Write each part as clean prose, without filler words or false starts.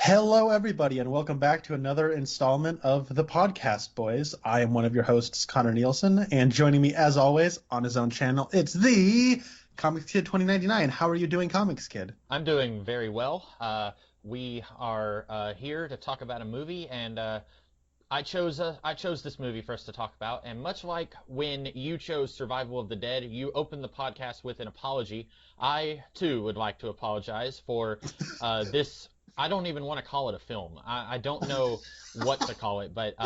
Hello, everybody, and welcome back to another installment of the podcast, boys. I am one of your hosts, Connor Nielsen, and joining me, as always, on his own channel, it's the Comics Kid 2099. How are you doing, Comics Kid? I'm doing very well. We are here to talk about a movie, and I chose this movie for us to talk about. And much like when you chose Survival of the Dead, you opened the podcast with an apology. I too would like to apologize for this. I don't even want to call it a film. I don't know what to call it, but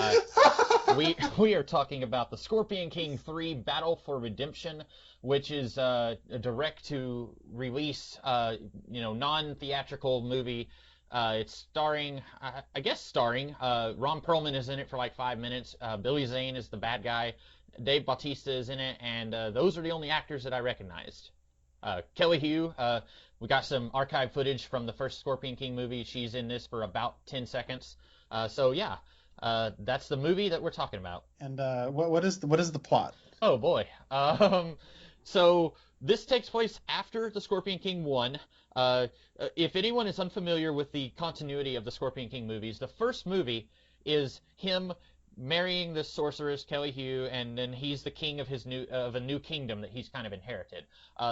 we are talking about The Scorpion King 3: Battle for Redemption, which is a direct-to-release, non-theatrical movie. It's starring Ron Perlman is in it for like 5 minutes. Billy Zane is the bad guy. Dave Bautista is in it, and those are the only actors that I recognized. Kelly Hu, we got some archive footage from the first Scorpion King movie. She's in this for about 10 seconds. That's the movie that we're talking about. And what is the plot? Oh boy. So this takes place after the Scorpion King 1. If anyone is unfamiliar with the continuity of the Scorpion King movies, the first movie is him marrying this sorceress Kelly Hu, and then he's the king of a new kingdom that he's kind of inherited.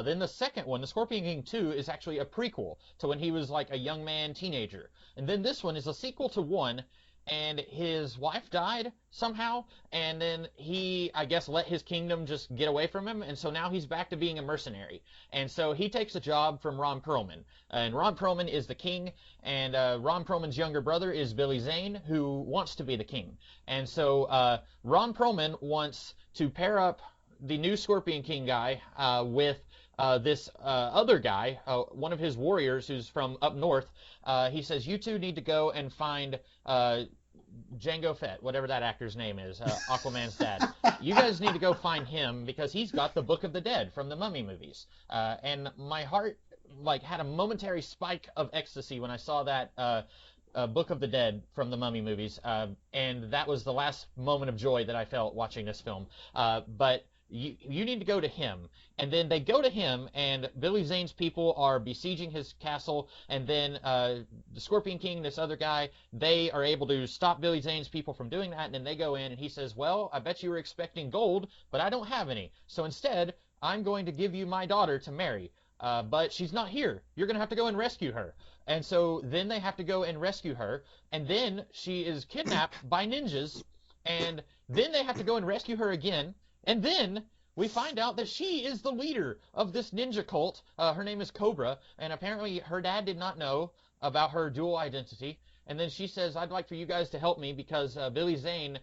Then the second one, the Scorpion King 2, is actually a prequel to when he was like a young man teenager. And then this one is a sequel to 1, and his wife died somehow, and then he, I guess, let his kingdom just get away from him, and so now he's back to being a mercenary. And so he takes a job from Ron Perlman, and Ron Perlman is the king, and Ron Perlman's younger brother is Billy Zane, who wants to be the king. And so Ron Perlman wants to pair up the new Scorpion King guy with this other guy, one of his warriors who's from up north. He says, you two need to go and find Jango Fett, whatever that actor's name is, Aquaman's dad. You guys need to go find him because he's got the Book of the Dead from the Mummy movies. And my heart had a momentary spike of ecstasy when I saw that Book of the Dead from the Mummy movies. And that was the last moment of joy that I felt watching this film. But you need to go to him. And then they go to him, and Billy Zane's people are besieging his castle, and then the Scorpion King, this other guy, they are able to stop Billy Zane's people from doing that, and then they go in, and he says, well, I bet you were expecting gold, but I don't have any. So instead, I'm going to give you my daughter to marry. But she's not here. You're going to have to go and rescue her. And so then they have to go and rescue her, and then she is kidnapped by ninjas, and then they have to go and rescue her again. And then we find out that she is the leader of this ninja cult. Her name is Cobra, and apparently her dad did not know about her dual identity. And then she says, I'd like for you guys to help me because Billy Zane,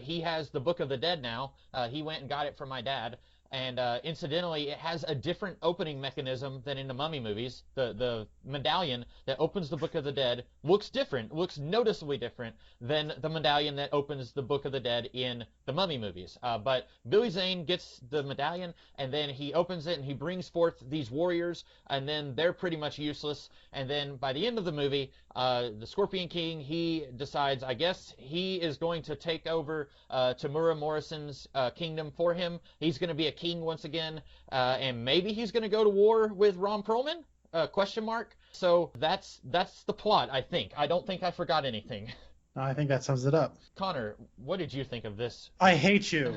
he has the Book of the Dead now. He went and got it from my dad. And incidentally, it has a different opening mechanism than in the Mummy movies. The medallion that opens the Book of the Dead looks different, looks noticeably different than the medallion that opens the Book of the Dead in the Mummy movies. But Billy Zane gets the medallion, and then he opens it, and he brings forth these warriors, and then they're pretty much useless. And then by the end of the movie, the Scorpion King, he decides, I guess, he is going to take over Tamura Morrison's kingdom for him. He's going to be a king once again, and maybe he's going to go to war with Ron Perlman? Question mark. So that's the plot, I think. I don't think I forgot anything. No, I think that sums it up. Connor, what did you think of this? I hate you.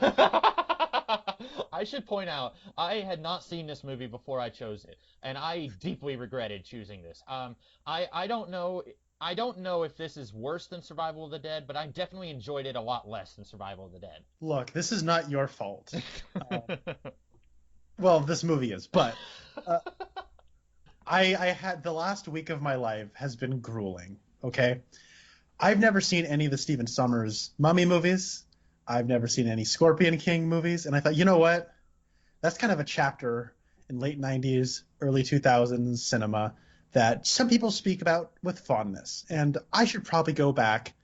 I should point out, I had not seen this movie before I chose it, and I deeply regretted choosing this. I don't know if this is worse than Survival of the Dead, but I definitely enjoyed it a lot less than Survival of the Dead. Look, this is not your fault. Well, this movie is, but I had the last week of my life has been grueling, okay? I've never seen any of the Stephen Sommers Mummy movies. I've never seen any Scorpion King movies, and I thought, you know what? That's kind of a chapter in late 90s, early 2000s cinema that some people speak about with fondness, and I should probably go back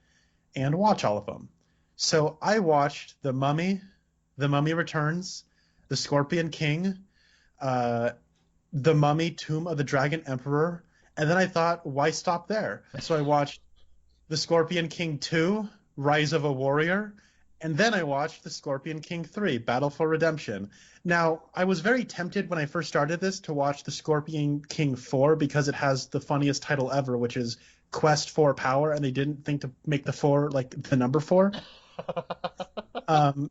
and watch all of them. So I watched The Mummy Returns, The Scorpion King, The Mummy Tomb of the Dragon Emperor, and then I thought, why stop there? So I watched The Scorpion King 2, Rise of a Warrior, and then I watched The Scorpion King 3, Battle for Redemption. Now, I was very tempted when I first started this to watch The Scorpion King 4 because it has the funniest title ever, which is quest for power, and they didn't think to make the 4 like the number 4. Um,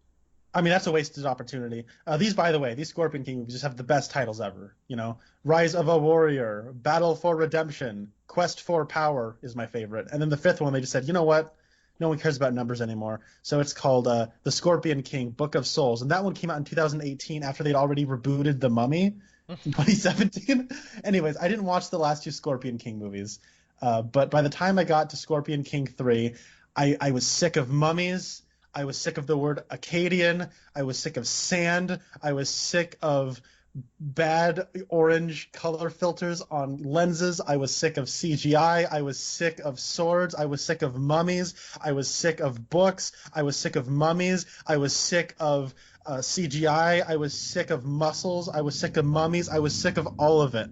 I mean, that's a wasted opportunity. These, by the way, these Scorpion King movies just have the best titles ever. You know, Rise of a Warrior, Battle for Redemption, Quest for Power is my favorite. And then the 5th one, they just said, you know what? No one cares about numbers anymore. So it's called The Scorpion King, Book of Souls. And that one came out in 2018 after they'd already rebooted The Mummy in 2017. Anyways, I didn't watch the last 2 Scorpion King movies. But by the time I got to Scorpion King 3, I was sick of mummies. I was sick of the word Akkadian. I was sick of sand. I was sick of bad orange color filters on lenses. I was sick of CGI. I was sick of swords. I was sick of mummies. I was sick of books. I was sick of mummies. I was sick of CGI. I was sick of muscles. I was sick of mummies. I was sick of all of it.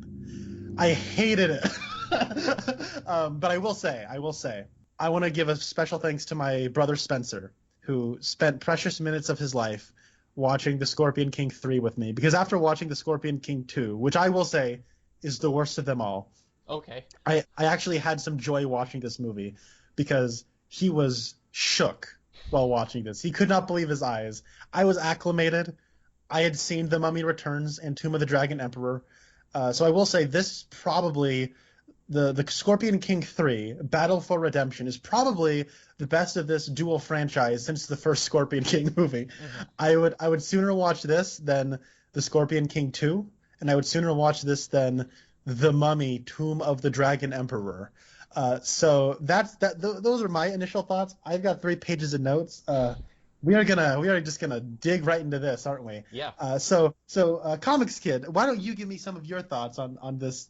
I hated it. But I will say, I want to give a special thanks to my brother Spencer, who spent precious minutes of his life watching The Scorpion King 3 with me. Because after watching The Scorpion King 2, which I will say is the worst of them all, Okay. I actually had some joy watching this movie because he was shook while watching this. He could not believe his eyes. I was acclimated. I had seen The Mummy Returns and Tomb of the Dragon Emperor. So I will say this probably... The Scorpion King 3, Battle for Redemption, is probably the best of this dual franchise since the first Scorpion King movie. Mm-hmm. I would sooner watch this than the Scorpion King 2, and I would sooner watch this than The Mummy, Tomb of the Dragon Emperor. So those are my initial thoughts. I've got 3 pages of notes. We are just gonna dig right into this, aren't we? Yeah. So Comics Kid, why don't you give me some of your thoughts on this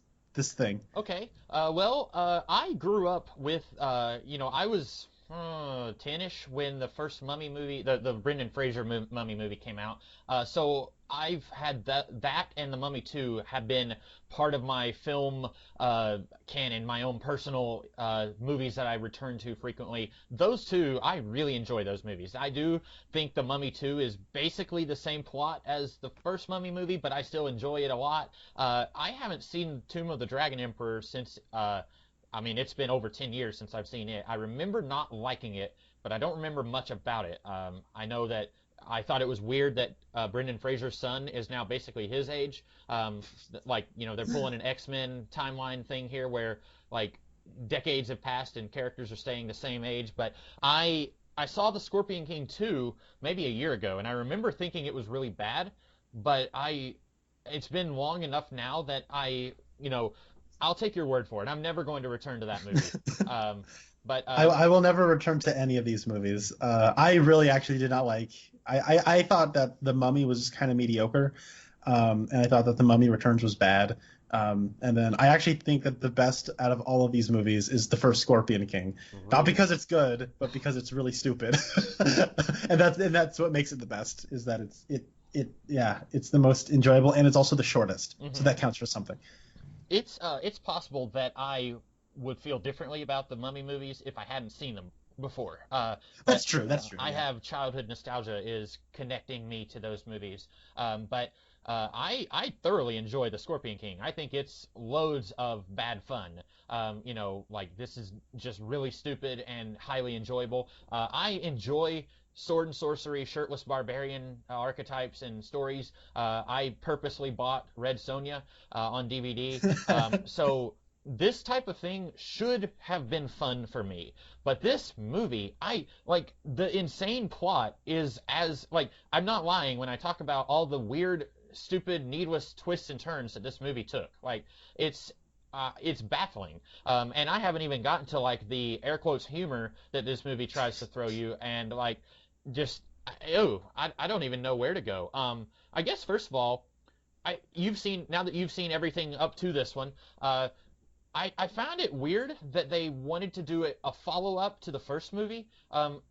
thing? Okay. I grew up with, I was 10-ish when the first Mummy movie, the Brendan Fraser Mummy movie came out. So I've had that and The Mummy 2 have been part of my film canon, my own personal movies that I return to frequently. Those 2, I really enjoy those movies. I do think The Mummy 2 is basically the same plot as the first Mummy movie, but I still enjoy it a lot. I haven't seen Tomb of the Dragon Emperor since... it's been over 10 years since I've seen it. I remember not liking it, but I don't remember much about it. I know that I thought it was weird that Brendan Fraser's son is now basically his age. They're pulling an X-Men timeline thing here where, decades have passed and characters are staying the same age. But I saw The Scorpion King 2 maybe a year ago, and I remember thinking it was really bad, but it's been long enough now that I'll take your word for it. I'm never going to return to that movie. I will never return to any of these movies. I really actually did not like... I thought that The Mummy was kind of mediocre, and I thought that The Mummy Returns was bad. And then I actually think that the best out of all of these movies is the first Scorpion King. Mm-hmm. Not because it's good, but because it's really stupid. and that's what makes it the best, is that it's the most enjoyable, and it's also the shortest. Mm-hmm. So that counts for something. It's possible that I would feel differently about the Mummy movies if I hadn't seen them before. That's true. I have childhood nostalgia is connecting me to those movies. But I thoroughly enjoy The Scorpion King. I think it's loads of bad fun. This is just really stupid and highly enjoyable. I enjoy sword and sorcery, shirtless barbarian archetypes and stories. I purposely bought Red Sonja on DVD. So this type of thing should have been fun for me. But this movie, the insane plot is I'm not lying when I talk about all the weird, stupid, needless twists and turns that this movie took. It's baffling. And I haven't even gotten to the air quotes humor that this movie tries to throw you, and I don't even know where to go. I guess first of all, now that you've seen everything up to this one, I found it weird that they wanted to do a follow-up to the first movie.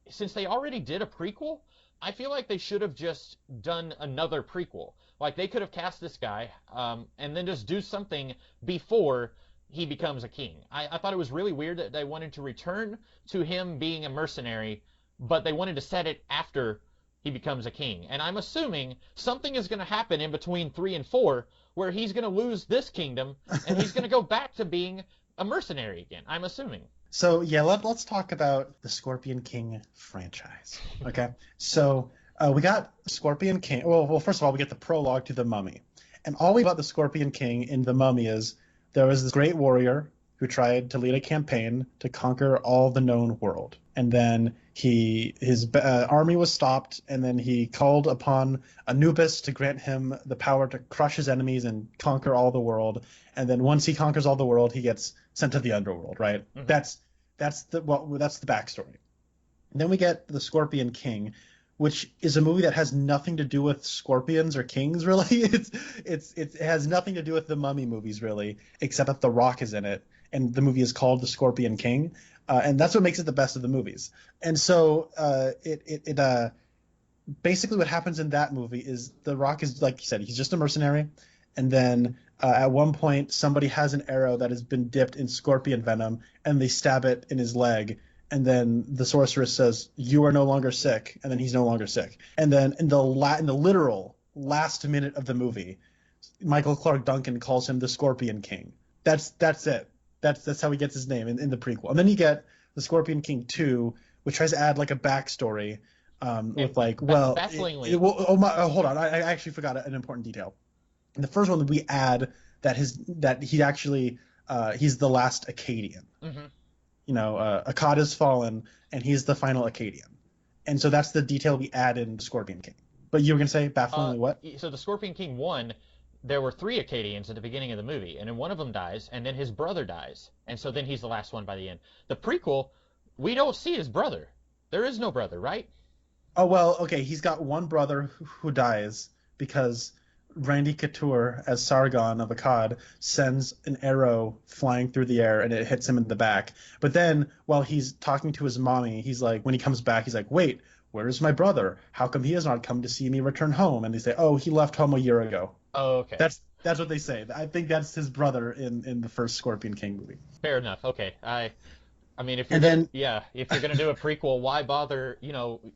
Since they already did a prequel, I feel like they should have just done another prequel. They could have cast this guy, and then just do something before he becomes a king. I thought it was really weird that they wanted to return to him being a mercenary, but they wanted to set it after he becomes a king. And I'm assuming something is going to happen in between 3 and 4 where he's going to lose this kingdom and he's going to go back to being a mercenary again, I'm assuming. So yeah, let's talk about the Scorpion King franchise. Okay, so we got Scorpion King. Well, first of all, we get the prologue to the Mummy, and all we know about the Scorpion King in the Mummy is there was this great warrior who tried to lead a campaign to conquer all the known world, and then his army was stopped, and then he called upon Anubis to grant him the power to crush his enemies and conquer all the world. And then once he conquers all the world, he gets sent to the underworld. Right? Mhm. That's the backstory. And then we get the Scorpion King, which is a movie that has nothing to do with scorpions or kings, really. It has nothing to do with the Mummy movies, really, except that The Rock is in it, and the movie is called The Scorpion King, and that's what makes it the best of the movies. And so basically what happens in that movie is The Rock is, like you said, he's just a mercenary, and then at one point somebody has an arrow that has been dipped in scorpion venom, and they stab it in his leg. And then the sorceress says, "You are no longer sick," and then he's no longer sick. And then in the literal last minute of the movie, Michael Clark Duncan calls him the Scorpion King. That's it. That's how he gets his name in the prequel. And then you get the Scorpion King 2, which tries to add like a backstory with like, well, bafflingly. Hold on, I actually forgot an important detail. In the first one, we add that he's the last Akkadian. Mm-hmm. Akkad has fallen, and he's the final Akkadian. And so that's the detail we add in Scorpion King. But you were going to say, bafflingly, what? So the Scorpion King 1, there were 3 Akkadians at the beginning of the movie, and then one of them dies, and then his brother dies. And so then he's the last one by the end. The prequel, we don't see his brother. There is no brother, right? Oh, well, okay, he's got one brother who dies because Randy Couture, as Sargon of Akkad, sends an arrow flying through the air and it hits him in the back. But then while he's talking to his mommy, he's like, when he comes back, he's like, wait, where is my brother? How come he has not come to see me return home? And they say, oh, he left home a year ago. Oh, okay. That's what they say. I think that's his brother in the first Scorpion King movie. Fair enough. Okay. I mean, if you're gonna do a prequel, why bother,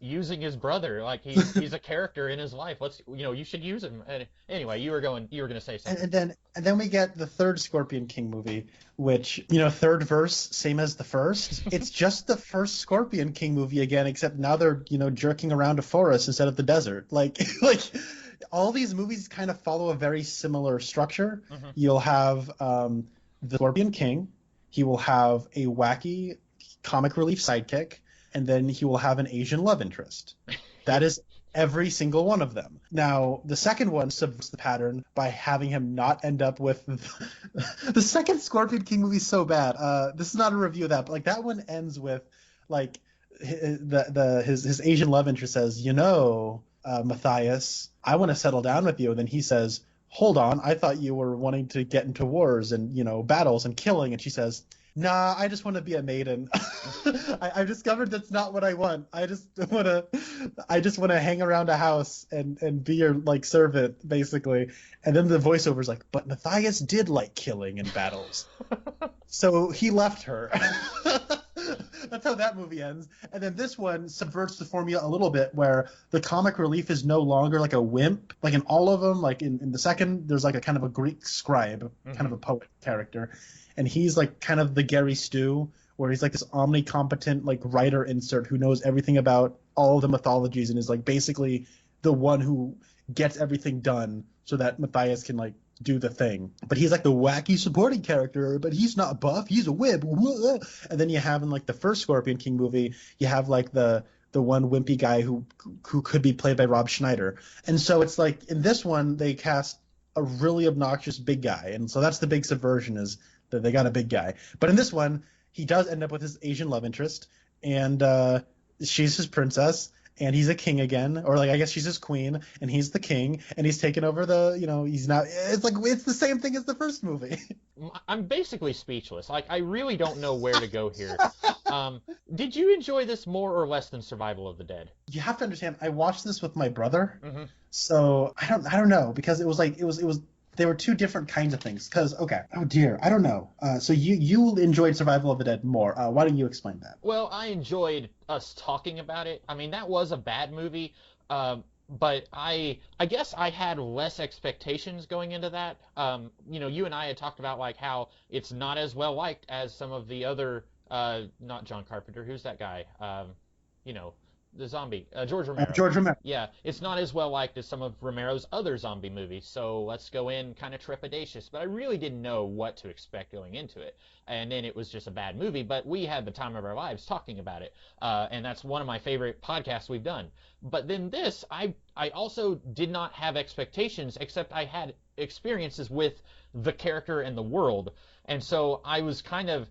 using his brother? Like he's a character in his life. You should use him. Anyway, you were gonna say something. And then we get the third Scorpion King movie, which, third verse, same as the first. It's just the first Scorpion King movie again, except now they're, jerking around a forest instead of the desert. Like all these movies kind of follow a very similar structure. Mm-hmm. You'll have the Scorpion King. He will have a wacky comic relief sidekick, and then he will have an Asian love interest. That is every single one of them. Now, the second one subverts the pattern by having him not end up with the second Scorpion King movie is so bad. This is not a review of that, but like that one ends with like his Asian love interest says, Matthias, I want to settle down with you. And then he says, hold on, I thought you were wanting to get into wars and, battles and killing. And she says, nah, I just want to be a maiden. I've discovered that's not what I want. I just want to hang around a house and be your servant, basically. And then the voiceover's like, but Matthias did like killing in battles. So he left her. That's how that movie ends. And then this one subverts the formula a little bit, where the comic relief is no longer like a wimp. Like in all of them, like in the second, there's like a kind of a Greek scribe, mm-hmm. kind of a poet character. And he's like kind of the Gary Stu, where he's like this omnicompetent writer insert who knows everything about all the mythologies and is basically the one who gets everything done so that Matthias can do the thing. But he's the wacky supporting character, but he's not buff, he's a wimp. And then you have in the first Scorpion King movie, you have the one wimpy guy who could be played by Rob Schneider. And so it's in this one they cast a really obnoxious big guy, and so that's the big subversion, is that they got a big guy. But in this one he does end up with his Asian love interest, and she's his princess, and he's a king again, or I guess she's his queen, and he's the king, and he's taken over he's not. It's the same thing as the first movie. I'm basically speechless. I really don't know where to go here. Did you enjoy this more or less than Survival of the Dead? You have to understand, I watched this with my brother, mm-hmm. so I don't know, because it was they were two different kinds of things. Because, okay, oh dear, I don't know. So you enjoyed Survival of the Dead more. Why don't you explain that? Well, I enjoyed us talking about it. I mean, that was a bad movie. but I guess I had less expectations going into that. You and I had talked about like how it's not as well liked as some of the other not John Carpenter, who's that guy? You know, the zombie, George Romero. George Romero. Yeah, it's not as well liked as some of Romero's other zombie movies, so let's go in kind of trepidatious. But I really didn't know what to expect going into it. And then it was just a bad movie, but we had the time of our lives talking about it. And that's one of my favorite podcasts we've done. But then this, I also did not have expectations, except I had experiences with the character and the world. And so I was kind of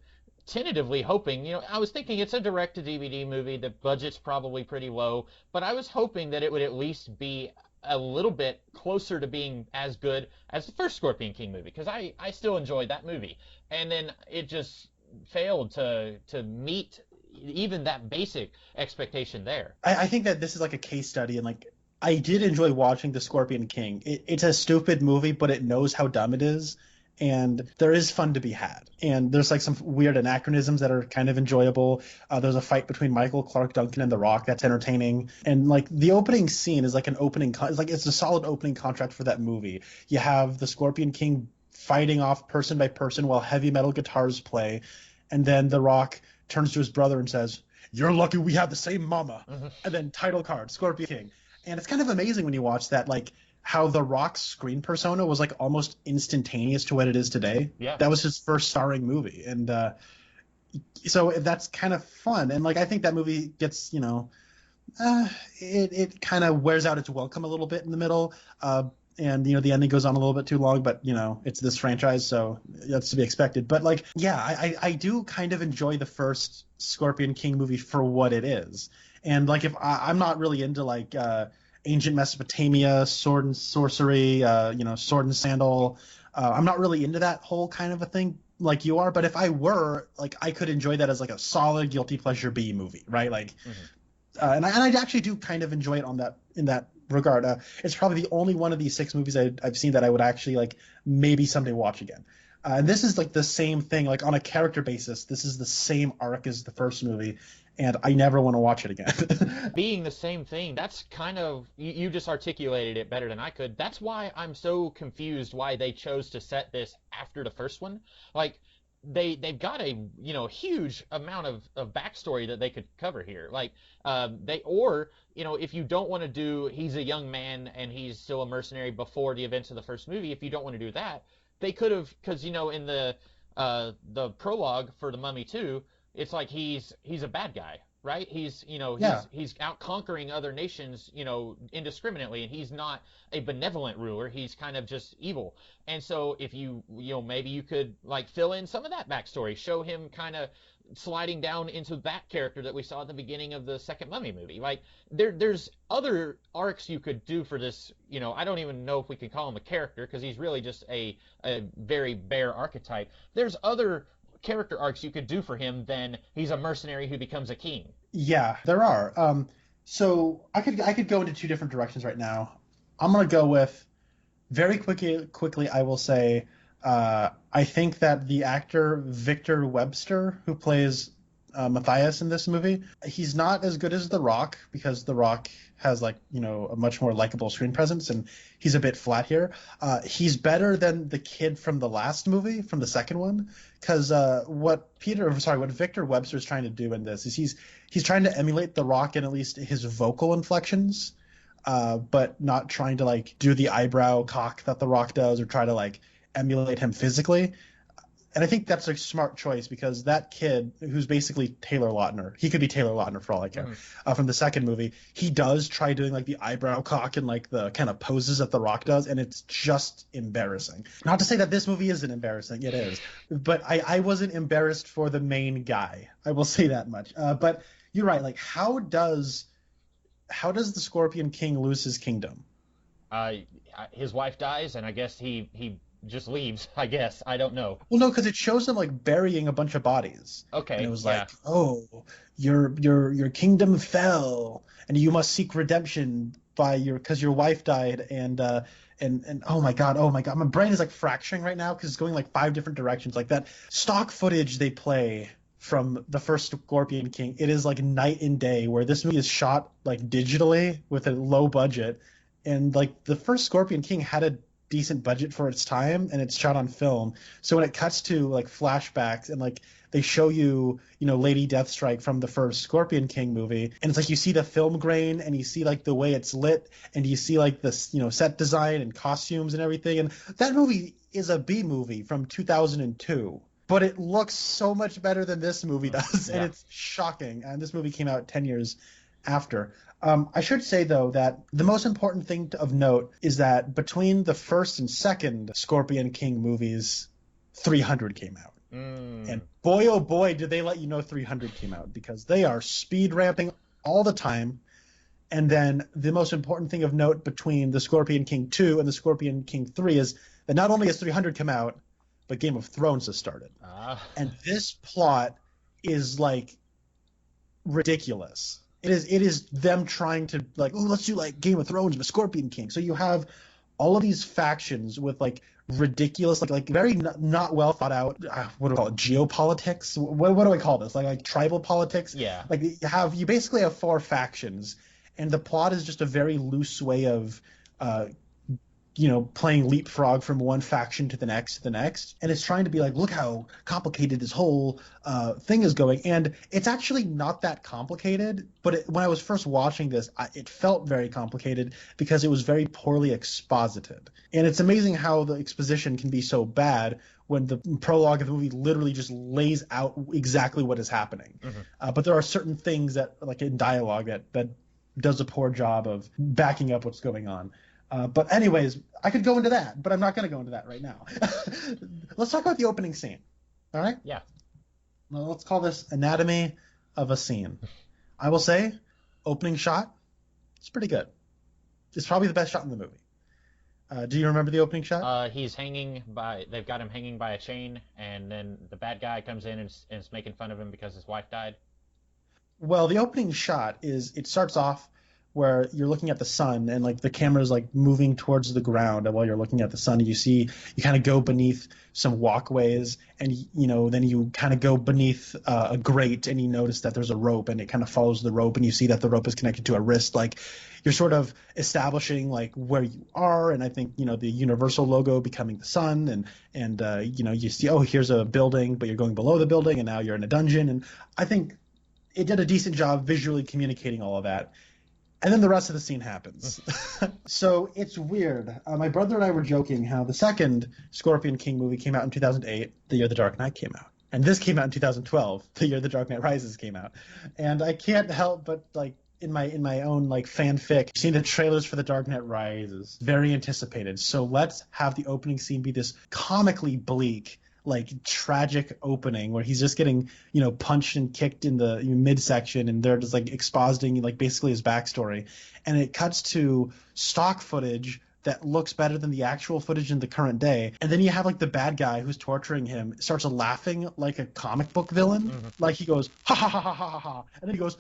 tentatively hoping, I was thinking it's a direct-to-DVD movie. The budget's probably pretty low, but I was hoping that it would at least be a little bit closer to being as good as the first Scorpion King movie, because I still enjoyed that movie. And then it just failed to meet even that basic expectation there. I think that this is like a case study, and like I did enjoy watching The Scorpion King. It's a stupid movie, but it knows how dumb it is, and there is fun to be had. And there's like some weird anachronisms that are kind of enjoyable. There's a fight between Michael Clark Duncan and The Rock that's entertaining. And like the opening scene is like it's a solid opening contract for that movie. You have the Scorpion King fighting off person by person while heavy metal guitars play, and then The Rock turns to his brother and says, "You're lucky we have the same mama." Mm-hmm. And then title card, Scorpion King. And it's kind of amazing when you watch that, like how The Rock's screen persona was like almost instantaneous to what it is today. Yeah. That was his first starring movie. And so that's kind of fun. And like I think that movie gets, it kind of wears out its welcome a little bit in the middle. And the ending goes on a little bit too long, but it's this franchise, so that's to be expected. But like, yeah, I do kind of enjoy the first Scorpion King movie for what it is. And like, if I'm not really into like ancient Mesopotamia, sword and sorcery, sword and sandal. I'm not really into that whole kind of a thing like you are. But if I were, like, I could enjoy that as like a solid guilty pleasure B movie, right? Like, and I actually do kind of enjoy it in that regard. It's probably the only one of these 6 movies I've seen that I would actually like maybe someday watch again. And this is like the same thing, like on a character basis. This is the same arc as the first movie, and I never want to watch it again. Being the same thing, that's kind of, you just articulated it better than I could. That's why I'm so confused why they chose to set this after the first one. Like, they've got a huge amount of backstory that they could cover here. Like if you don't want to do he's a young man and he's still a mercenary before the events of the first movie, if you don't want to do that, they could have, because in the prologue for The Mummy 2, it's like he's a bad guy, right? He's out conquering other nations, indiscriminately, and he's not a benevolent ruler. He's kind of just evil. And so if maybe you could like fill in some of that backstory, show him kind of sliding down into that character that we saw at the beginning of the second Mummy movie. Like there's other arcs you could do for this. I don't even know if we can call him a character, because he's really just a very bare archetype. There's other character arcs you could do for him than he's a mercenary who becomes a king. Yeah, there are. So I could go into 2 different directions right now. I'm gonna go with very quickly. I will say I think that the actor Victor Webster, who plays Matthias in this movie, he's not as good as The Rock, because The Rock has like a much more likable screen presence, and he's a bit flat here. He's better than the kid from the last movie, from the second one, because what Victor Webster is trying to do in this is he's trying to emulate The Rock in at least his vocal inflections, but not trying to like do the eyebrow cock that The Rock does, or try to like emulate him physically. And I think that's a smart choice, because that kid, who's basically Taylor Lautner, he could be Taylor Lautner for all I care, from the second movie, he does try doing like the eyebrow cock and like the kind of poses that The Rock does, and it's just embarrassing. Not to say that this movie isn't embarrassing, it is, but I wasn't embarrassed for the main guy. I will say that much. But you're right. Like, how does the Scorpion King lose his kingdom? His wife dies, and I guess he just leaves, I guess. I don't know. Well, no, because it shows him like burying a bunch of bodies. Okay. And it was like, oh, your kingdom fell, and you must seek redemption because your wife died, and oh my god, my brain is like fracturing right now because it's going like 5 different directions. Like that stock footage they play from the first Scorpion King, it is like night and day, where this movie is shot like digitally with a low budget, And like the first Scorpion King had a decent budget for its time, and it's shot on film. So when it cuts to like flashbacks and like they show you, Lady Deathstrike from the first Scorpion King movie, and it's like you see the film grain and you see like the way it's lit and you see like this, set design and costumes and everything. And that movie is a B movie from 2002. But it looks so much better than this movie does, and it's shocking. And this movie came out 10 years after. I should say, though, that the most important thing of note is that between the first and second Scorpion King movies, 300 came out. And boy, oh boy, did they let you know 300 came out, because they are speed ramping all the time. And then the most important thing of note between the Scorpion King 2 and the Scorpion King 3 is that not only has 300 come out, but Game of Thrones has started. And this plot is like ridiculous. It is them trying to like, oh, let's do like Game of Thrones but Scorpion King. So you have all of these factions with like ridiculous, like very not well thought out. What do we call it? Geopolitics? What do I call this? Like tribal politics? Yeah. Like you basically have 4 factions, and the plot is just a very loose way of playing leapfrog from one faction to the next, and it's trying to be like, look how complicated this whole thing is going, and it's actually not that complicated. But when I was first watching this, it felt very complicated because it was very poorly exposited, and it's amazing how the exposition can be so bad when the prologue of the movie literally just lays out exactly what is happening. But there are certain things that, like in dialogue, that does a poor job of backing up what's going on. But anyways, I could go into that, but I'm not going to go into that right now. Let's talk about the opening scene. All right? Yeah. Well, let's call this Anatomy of a Scene. I will say, opening shot, it's pretty good. It's probably the best shot in the movie. Do you remember the opening shot? They've got him hanging by a chain, and then the bad guy comes in and is making fun of him because his wife died. Well, the opening shot it starts off where you're looking at the sun, and like the camera's like moving towards the ground, and while you're looking at the sun, you kind of go beneath some walkways, and then you kind of go beneath a grate, and you notice that there's a rope, and it kind of follows the rope, and you see that the rope is connected to a wrist. Like you're sort of establishing like where you are, and I think the Universal logo becoming the sun, and you see, oh, here's a building, but you're going below the building, and now you're in a dungeon, and I think it did a decent job visually communicating all of that. And then the rest of the scene happens. So it's weird. My brother and I were joking how the second Scorpion King movie came out in 2008, the year The Dark Knight came out. And this came out in 2012, the year The Dark Knight Rises came out. And I can't help but, like, in my own, like, fanfic, seeing the trailers for The Dark Knight Rises. Very anticipated. So let's have the opening scene be this comically bleak, like tragic opening where he's just getting punched and kicked in the midsection, and they're just like expositing like basically his backstory, and it cuts to stock footage that looks better than the actual footage in the current day, and then you have like the bad guy who's torturing him starts laughing like a comic book villain. Like he goes ha ha ha ha ha ha, and then he goes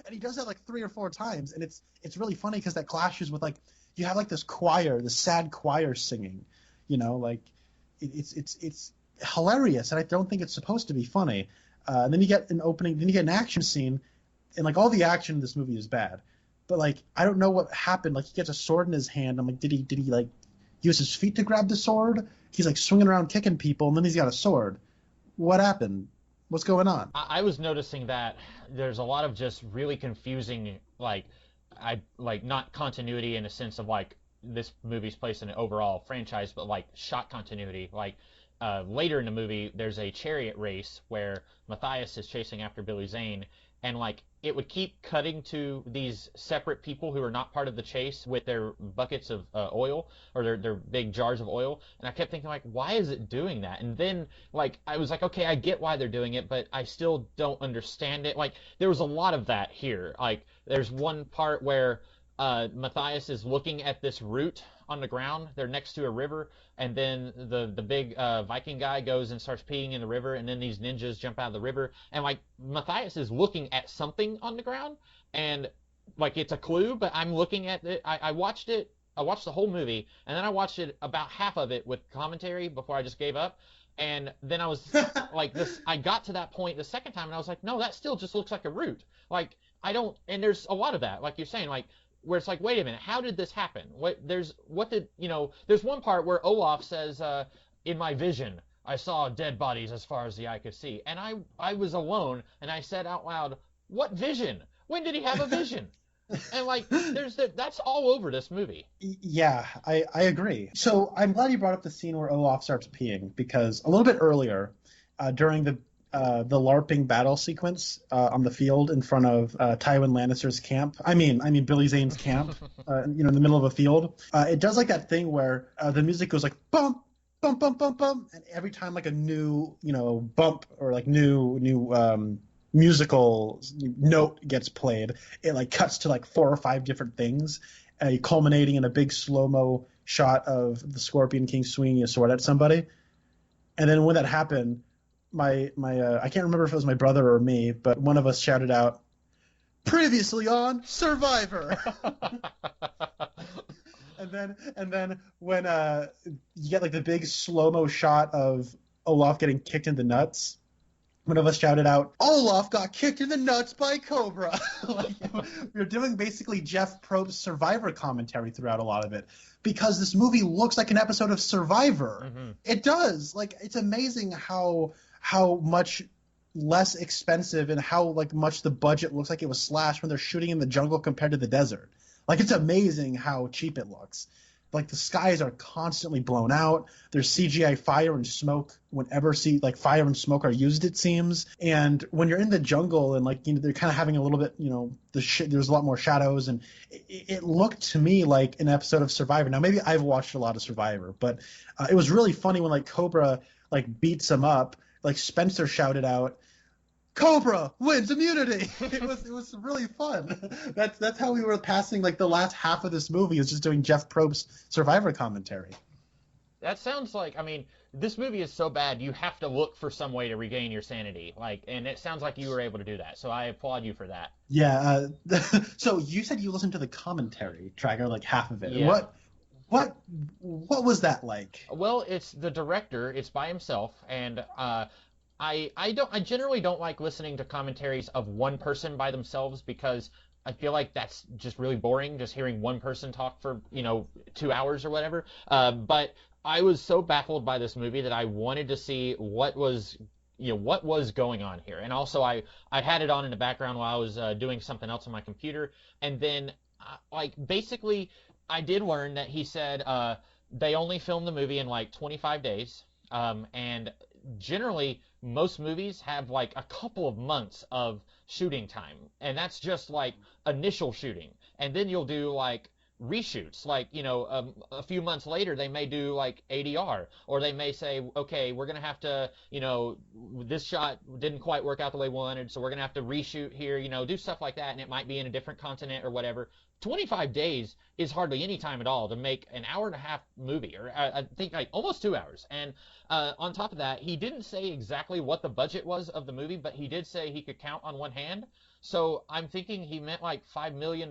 and he does that like 3 or 4 times, and it's really funny because that clashes with like you have like this choir, this sad choir singing, like it's hilarious, and I don't think it's supposed to be funny. And then you get an opening, then you get an action scene, and like all the action in this movie is bad, but like I don't know what happened. Like he gets a sword in his hand. I'm like, did he like use his feet to grab the sword? He's like swinging around kicking people, and then he's got a sword. What happened? What's going on? I was noticing that there's a lot of just really confusing, like not continuity in a sense of like this movie's place in an overall franchise, but like shot continuity. Like later in the movie, there's a chariot race where Matthias is chasing after Billy Zane, and like it would keep cutting to these separate people who are not part of the chase with their buckets of oil, or their big jars of oil, and I kept thinking like, why is it doing that? And then like I was like, okay, I get why they're doing it, but I still don't understand it. Like there was a lot of that here. Like there's one part where Matthias is looking at this root on the ground. They're next to a river, and then the big Viking guy goes and starts peeing in the river, and then these ninjas jump out of the river, and like Matthias is looking at something on the ground, and like it's a clue, but I'm looking at it. I watched the whole movie, and then I watched it about half of it with commentary before I just gave up. And then I was like this, I got to that point the second time, and I was like, no, that still just looks like a root. Like I don't, and there's a lot of that, like you're saying, like where it's like, wait a minute, how did this happen? There's one part where Olaf says, in my vision, I saw dead bodies as far as the eye could see. And I was alone, and I said out loud, what vision? When did he have a vision? And like, that's all over this movie. Yeah, I agree. So I'm glad you brought up the scene where Olaf starts peeing, because a little bit earlier, during the LARPing battle sequence on the field in front of Tywin Lannister's camp. I mean Billy Zane's camp. In the middle of a field. It does like that thing where the music goes like bump, bump, bump, bump, bump, and every time like a new bump or like new musical note gets played, it like cuts to like 4 or 5 different things, culminating in a big slow-mo shot of the Scorpion King swinging a sword at somebody. And then when that happened, my I can't remember if it was my brother or me, but one of us shouted out, "Previously on Survivor!" and then when you get like the big slow-mo shot of Olaf getting kicked in the nuts, one of us shouted out, "Olaf got kicked in the nuts by Cobra!" Like, we were doing basically Jeff Probst's Survivor commentary throughout a lot of it, because this movie looks like an episode of Survivor. Mm-hmm. It does. Like, it's amazing how much less expensive and how like much the budget looks like it was slashed when they're shooting in the jungle compared to the desert. Like, it's amazing how cheap it looks. Like, the skies are constantly blown out. There's CGI fire and smoke whenever fire and smoke are used, it seems. And when you're in the jungle and they're kind of having a little bit, there's a lot more shadows, and it looked to me like an episode of Survivor. Now, maybe I've watched a lot of Survivor, but it was really funny when Cobra beats him up. Spencer shouted out, "Cobra wins immunity." It was really fun. That's how we were passing the last half of this movie, is just doing Jeff Probst's Survivor commentary. That sounds like, this movie is so bad you have to look for some way to regain your sanity. And it sounds like you were able to do that. So I applaud you for that. Yeah. So you said you listened to the commentary track, or half of it. Yeah. What was that like? Well, it's the director. It's by himself, and I generally don't like listening to commentaries of one person by themselves, because I feel like that's just really boring, just hearing one person talk for 2 hours or whatever. But I was so baffled by this movie that I wanted to see what was going on here. And also I had it on in the background while I was doing something else on my computer, and then basically I did learn that he said they only filmed the movie in 25 days, and generally most movies have a couple of months of shooting time, and that's just initial shooting, and then you'll do reshoots, a few months later they may do ADR, or they may say, okay, we're gonna have to, this shot didn't quite work out the way we wanted, so we're gonna have to reshoot here, do stuff like that, and it might be in a different continent or whatever. 25 days is hardly any time at all to make an hour-and-a-half movie, or I think almost 2 hours. And on top of that, he didn't say exactly what the budget was of the movie, but he did say he could count on one hand. So I'm thinking he meant $5 million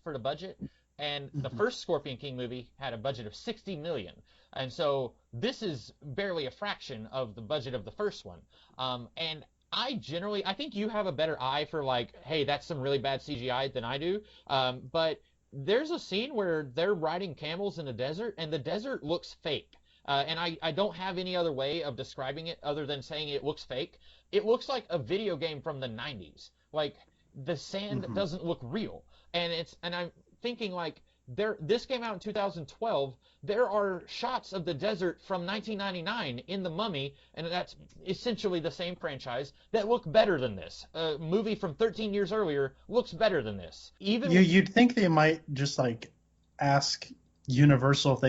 for the budget. And the first Scorpion King movie had a budget of $60 million. And so this is barely a fraction of the budget of the first one. And I think you have a better eye for hey, that's some really bad CGI than I do. But there's a scene where they're riding camels in the desert, and the desert looks fake. And I don't have any other way of describing it other than saying it looks fake. It looks like a video game from the 90s. The sand doesn't look real. And I'm thinking this came out in 2012. There are shots of the desert from 1999 in The Mummy, and that's essentially the same franchise, that look better than this. A movie from 13 years earlier looks better than this. You'd think they might just ask Universal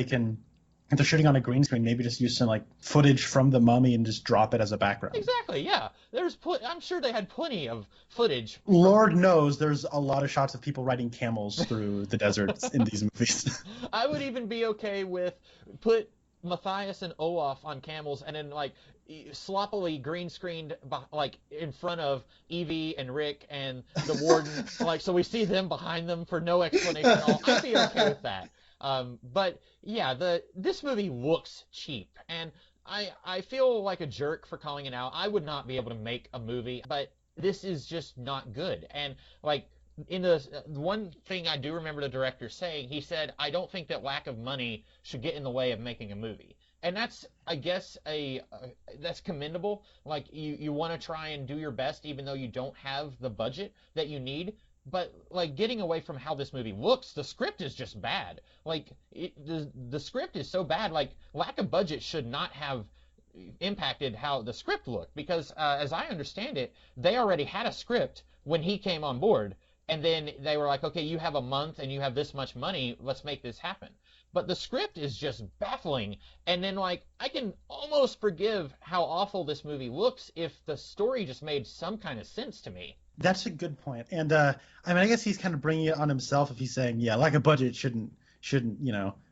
if they're shooting on a green screen, maybe just use some footage from The Mummy and just drop it as a background. Exactly, yeah. I'm sure they had plenty of footage. Lord knows there's a lot of shots of people riding camels through the deserts in these movies. I would even be okay with put Matthias and Olaf on camels and then sloppily green screened in front of Evie and Rick and the warden, so we see them behind them for no explanation at all. I'd be okay with that. But yeah, this movie looks cheap, and I feel like a jerk for calling it out. I would not be able to make a movie, but this is just not good. And one thing I do remember the director saying, he said, "I don't think that lack of money should get in the way of making a movie." And that's, I guess, that's commendable. Like, you want to try and do your best even though you don't have the budget that you need. But, like, getting away from how this movie looks, the script is just bad. Like, the script is so bad. Like, lack of budget should not have impacted how the script looked, because as I understand it, they already had a script when he came on board, and then they were like, okay, you have a month and you have this much money, let's make this happen. But the script is just baffling, and then, like, I can almost forgive how awful this movie looks if the story just made some kind of sense to me. That's a good point. And I mean, I guess he's kind of bringing it on himself if he's saying, yeah, lack of budget shouldn't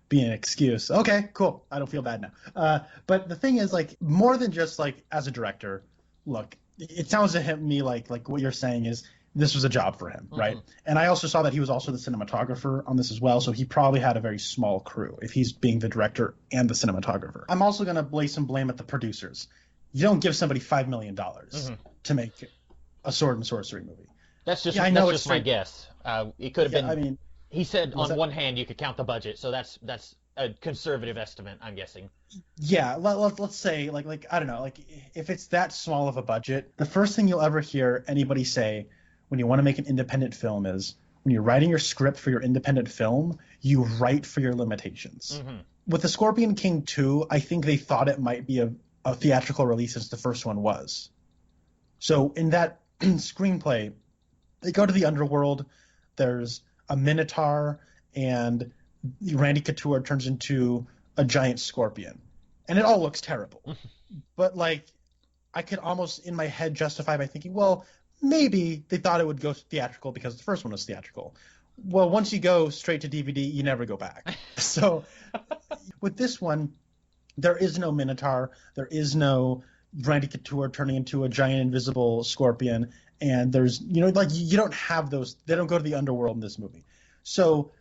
be an excuse. Okay, cool. I don't feel bad now. But the thing is, like, more than just, like, as a director, look, it sounds to me like what you're saying is this was a job for him, right? Mm-hmm. And I also saw that he was also the cinematographer on this as well, so he probably had a very small crew if he's being the director and the cinematographer. I'm also going to lay some blame at the producers. You don't give somebody $5 million to make a sword and sorcery movie. That's just my guess. It could have been. I mean, he said on one hand you could count the budget, so that's a conservative estimate, I'm guessing. Yeah, let's say like I don't know, like if it's that small of a budget, the first thing you'll ever hear anybody say when you want to make an independent film is, when you're writing your script for your independent film, you write for your limitations. Mm-hmm. With The Scorpion King 2, I think they thought it might be a theatrical release as the first one was. So in that screenplay, they go to the underworld, there's a minotaur, and Randy Couture turns into a giant scorpion. And it all looks terrible. But, like, I could almost in my head justify by thinking, well, maybe they thought it would go theatrical because the first one was theatrical. Well, once you go straight to DVD, you never go back. So with this one, there is no minotaur. There is no Randy Couture turning into a giant invisible scorpion. And there's, you don't have those. They don't go to the underworld in this movie. So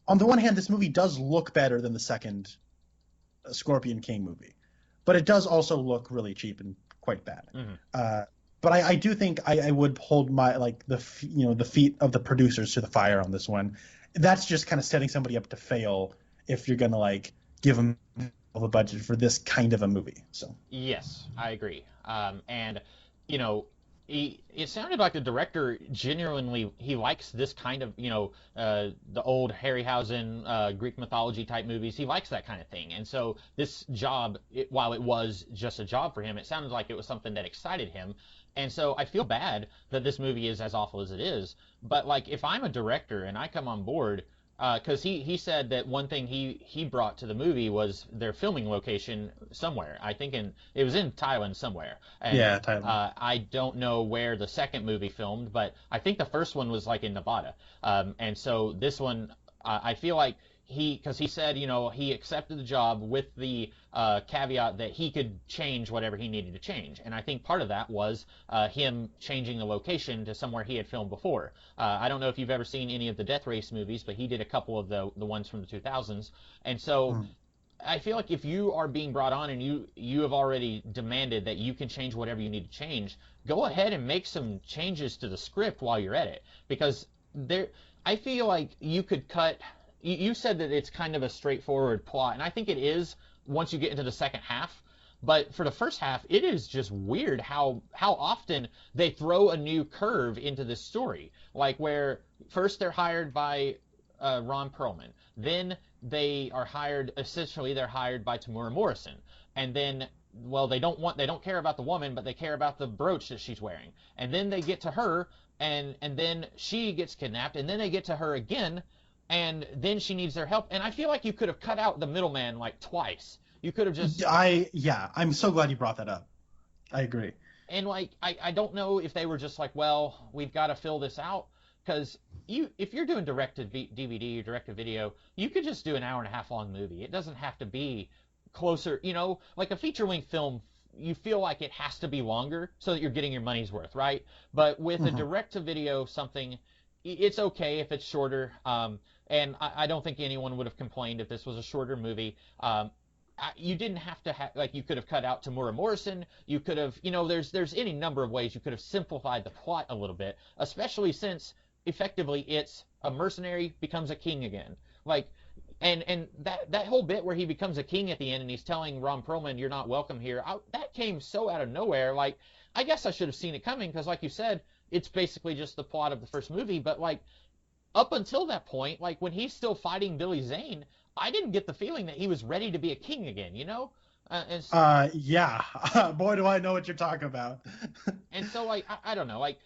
on the one hand, this movie does look better than the second Scorpion King movie. But it does also look really cheap and quite bad. Mm-hmm. But I do think I would hold my the feet of the producers to the fire on this one. That's just kind of setting somebody up to fail if you're gonna give them all the budget for this kind of a movie. So yes, I agree. And it sounded like the director genuinely he likes this kind of the old Harryhausen Greek mythology type movies. He likes that kind of thing, and so this job, while it was just a job for him, it sounded like it was something that excited him. And so I feel bad that this movie is as awful as it is. But if I'm a director and I come on board, because he said that one thing he brought to the movie was their filming location somewhere. I think it was in Thailand somewhere. And, yeah, Thailand. I don't know where the second movie filmed, but I think the first one was in Nevada. And so this one, I feel like because he said, he accepted the job with the caveat that he could change whatever he needed to change. And I think part of that was him changing the location to somewhere he had filmed before. I don't know if you've ever seen any of the Death Race movies, but he did a couple of the ones from the 2000s. And so I feel like if you are being brought on and you have already demanded that you can change whatever you need to change, go ahead and make some changes to the script while you're at it. Because I feel like you could cut... You said that it's kind of a straightforward plot, and I think it is once you get into the second half. But for the first half, it is just weird how often they throw a new curve into this story. Where first they're hired by Ron Perlman, then they're hired by Tamura Morrison, and then they don't care about the woman, but they care about the brooch that she's wearing, and then they get to her, and then she gets kidnapped, and then they get to her again. And then she needs their help. And I feel like you could have cut out the middleman twice. You could have just... I'm so glad you brought that up. I agree. And I don't know if they were just we've got to fill this out. Because if you're doing direct-to-DVD or direct-to-video, you could just do an hour-and-a-half long movie. It doesn't have to be closer, like a feature-length film. You feel like it has to be longer so that you're getting your money's worth, right? But with a direct-to-video something, it's okay if it's shorter. And I don't think anyone would have complained if this was a shorter movie. You didn't have to you could have cut out Tamura Morrison. You could have, there's any number of ways you could have simplified the plot a little bit, especially since effectively it's a mercenary becomes a king again. Like, and that whole bit where he becomes a king at the end and he's telling Ron Perlman, "You're not welcome here." That came so out of nowhere. Like, I guess I should have seen it coming because, like you said, it's basically just the plot of the first movie. But like up until that point, like when he's still fighting Billy Zane, I didn't get the feeling that he was ready to be a king again. You know? Yeah. Boy, do I know what you're talking about. And so, like, I don't know. Like,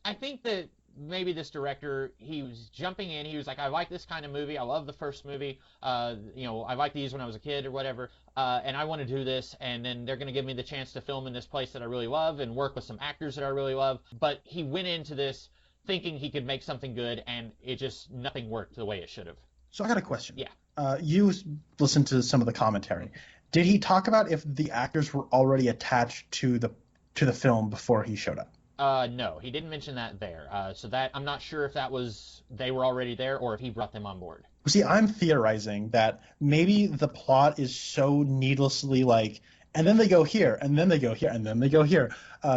I think that maybe this director, he was jumping in. He was like, I like this kind of movie. I love the first movie. You know, I liked these when I was a kid or whatever. And I want to do this. And then they're going to give me the chance to film in this place that I really love and work with some actors that I really love. But he went into this thinking he could make something good, and it just, nothing worked the way it should have. So I got a question. Yeah. You listened to some of the commentary. Did he talk about if the actors were already attached to the film before he showed up? No, he didn't mention that there. So that I'm not sure if that was they were already there or if he brought them on board. See, I'm theorizing that maybe the plot is so needlessly like, and then they go here, and then they go here, and then they go here,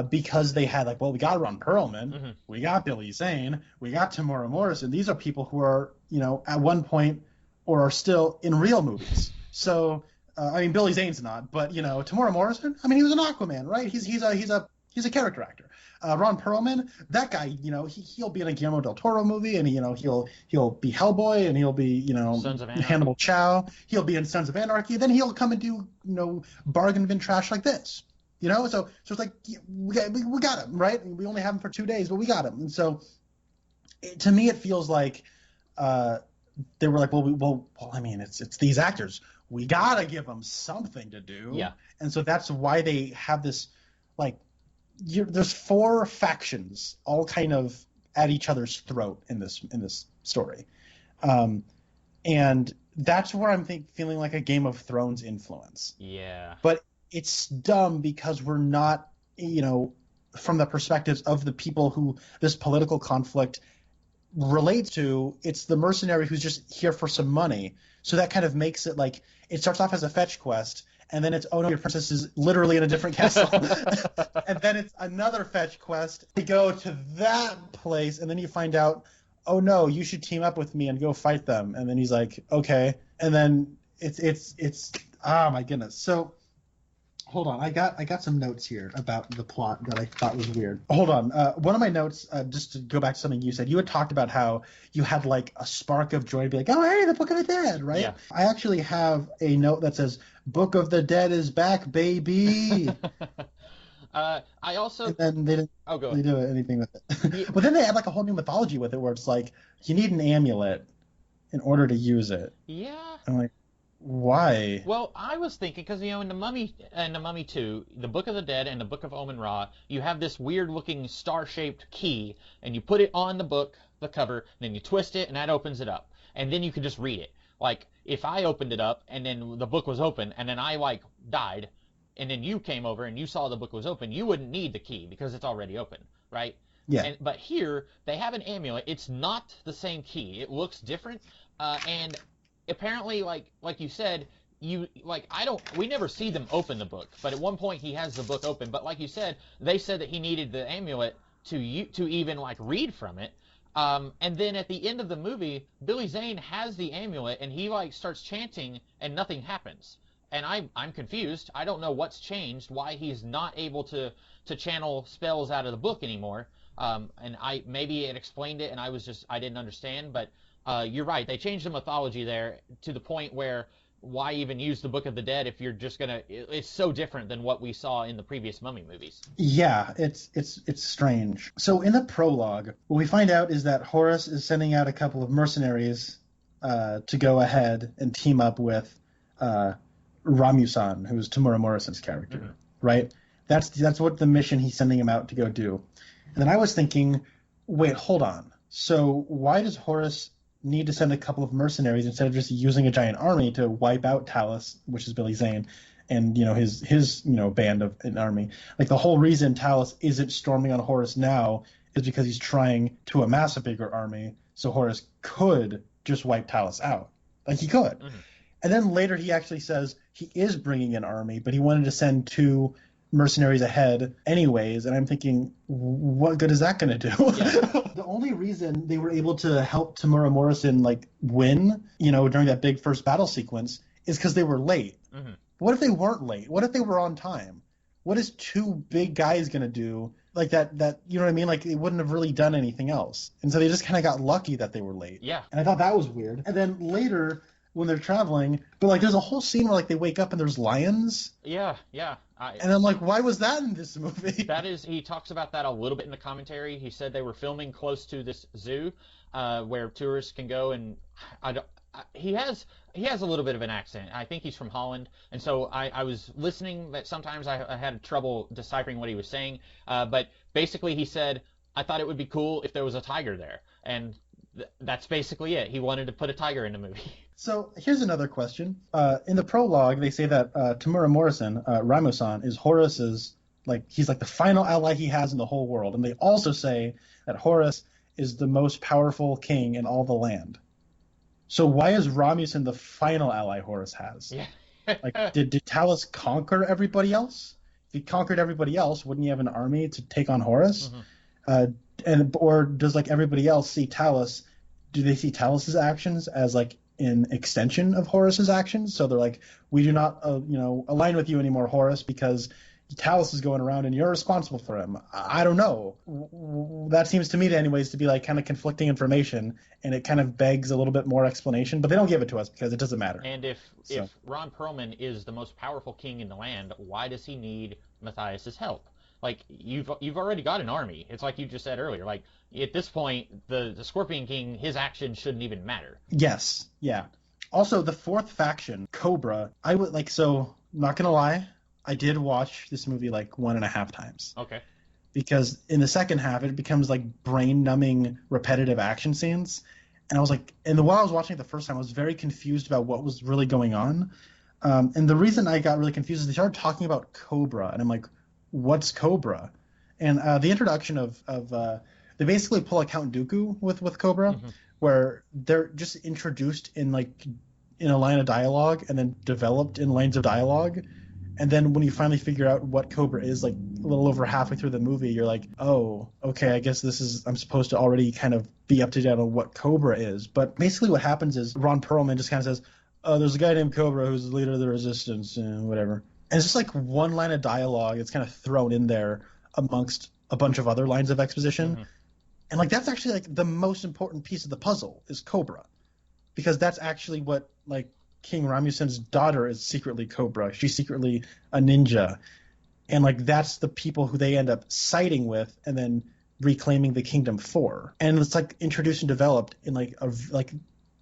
because they had like, well, we got Ron Perlman, we got Billy Zane, we got Tamora Morrison. These are people who are, you know, at one point or are still in real movies. So, I mean, Billy Zane's not, but you know, Tamora Morrison. I mean, he was an Aquaman, right? He's a character actor. Ron Perlman, that guy, you know, he'll be in a Guillermo del Toro movie, and you know, he'll be Hellboy, and he'll be, you know, Hannibal Chow. He'll be in Sons of Anarchy. Then he'll come and do, you know, bargain bin trash like this, you know. So it's like we got him, right? We only have him for 2 days, but we got him. And so, to me, it feels like they were like, well, I mean, it's these actors. We gotta give them something to do. Yeah. And so that's why they have this, like, there's 4 factions all kind of at each other's throat in this story, and that's where I'm feeling like a Game of Thrones influence. Yeah. But it's dumb because we're not, you know, from the perspectives of the people who this political conflict relates to. It's the mercenary who's just here for some money. So that kind of makes it like it starts off as a fetch quest. And then it's, oh no, your princess is literally in a different castle. And then it's another fetch quest. You go to that place, and then you find out, oh no, you should team up with me and go fight them. And then he's like, okay. And then it's oh my goodness. So hold on, I got some notes here about the plot that I thought was weird. Hold on, one of my notes, just to go back to something you said, you had talked about how you had like a spark of joy to be like, oh hey, the Book of the Dead, right? Yeah. I actually have a note that says, Book of the Dead is back, baby. I also. And then they didn't really do anything with it. Yeah. But then they add like a whole new mythology with it, where it's like you need an amulet in order to use it. Yeah. I'm like, why? Well, I was thinking because you know in the Mummy 2, the Book of the Dead and the Book of Omen Ra, you have this weird-looking star-shaped key, and you put it on the book, the cover, and then you twist it, and that opens it up, and then you can just read it. Like if I opened it up and then the book was open, and then I like died, and then you came over and you saw the book was open, you wouldn't need the key because it's already open, right? Yeah. But here they have an amulet. It's not the same key. It looks different, and apparently, like you said, we never see them open the book, but at one point he has the book open. But like you said, they said that he needed the amulet to even like read from it. And then at the end of the movie, Billy Zane has the amulet and he like starts chanting and nothing happens. And I'm confused. I don't know what's changed, why he's not able to channel spells out of the book anymore. And maybe it explained it and I didn't understand, but you're right. They changed the mythology there to the point where why even use the Book of the Dead if you're just gonna? It's so different than what we saw in the previous Mummy movies. Yeah, it's strange. So in the prologue, what we find out is that Horus is sending out a couple of mercenaries to go ahead and team up with Ramusan, who's Tamora Morrison's character, right? That's what the mission he's sending him out to go do. And then I was thinking, wait, hold on. So why does Horus need to send a couple of mercenaries instead of just using a giant army to wipe out Talos, which is Billy Zane, and his band of an army? Like the whole reason Talos isn't storming on Horus now is because he's trying to amass a bigger army, so Horus could just wipe Talos out. Like he could. And then later he actually says he is bringing an army, but he wanted to send 2 mercenaries ahead anyways, and I'm thinking, what good is that going to do? Yeah. The only reason they were able to help Tamura Morrison like win, during that big first battle sequence is because they were late. Mm-hmm. What if they weren't late? What if they were on time? What is two big guys going to do like that, you know what I mean? Like, they wouldn't have really done anything else. And so they just kind of got lucky that they were late. Yeah. And I thought that was weird. And then later, when they're traveling, but like there's a whole scene where like they wake up and there's lions. Yeah. And I'm like, why was that in this movie? He talks about that a little bit in the commentary. He said they were filming close to this zoo, where tourists can go, and he has a little bit of an accent. I think he's from Holland, and so I was listening, but sometimes I had trouble deciphering what he was saying. But basically, he said, I thought it would be cool if there was a tiger there, and that's basically it. He wanted to put a tiger in the movie. So here's another question. In the prologue, they say that Tamura Morrison, Ramusan, is Horus's, he's like the final ally he has in the whole world. And they also say that Horus is the most powerful king in all the land. So why is Ramusan the final ally Horus has? Yeah. Did Talos conquer everybody else? If he conquered everybody else, wouldn't he have an army to take on Horus? Mm-hmm. Or does everybody else see Talos? Do they see Talos's actions as an extension of Horus's actions? So they're like, we do not, align with you anymore, Horus, because Talos is going around and you're responsible for him. I don't know. That seems to me, anyways, to be kind of conflicting information, and it kind of begs a little bit more explanation. But they don't give it to us because it doesn't matter. And if Ron Perlman is the most powerful king in the land, why does he need Matthias's help? You've already got an army. It's like you just said earlier. At this point, the Scorpion King, his actions shouldn't even matter. Yes. Yeah. Also, the fourth faction, Cobra, I would so not gonna lie, I did watch this movie 1.5 times. Okay. Because in the second half, it becomes brain-numbing, repetitive action scenes, and I was while I was watching it the first time, I was very confused about what was really going on. And the reason I got really confused is they started talking about Cobra, and I'm like, what's Cobra? And the introduction of they basically pull a Count Dooku with Cobra, mm-hmm. where they're just introduced in a line of dialogue and then developed in lines of dialogue. And then when you finally figure out what Cobra is, a little over halfway through the movie, you're like, oh, okay, I guess I'm supposed to already kind of be up to date on what Cobra is. But basically what happens is Ron Perlman just kind of says, oh, there's a guy named Cobra who's the leader of the resistance and whatever. And it's just one line of dialogue that's kind of thrown in there amongst a bunch of other lines of exposition. Mm-hmm. And that's actually the most important piece of the puzzle is Cobra. Because that's actually what King Ramusan's daughter is secretly Cobra. She's secretly a ninja. And that's the people who they end up siding with and then reclaiming the kingdom for. And it's introduced and developed in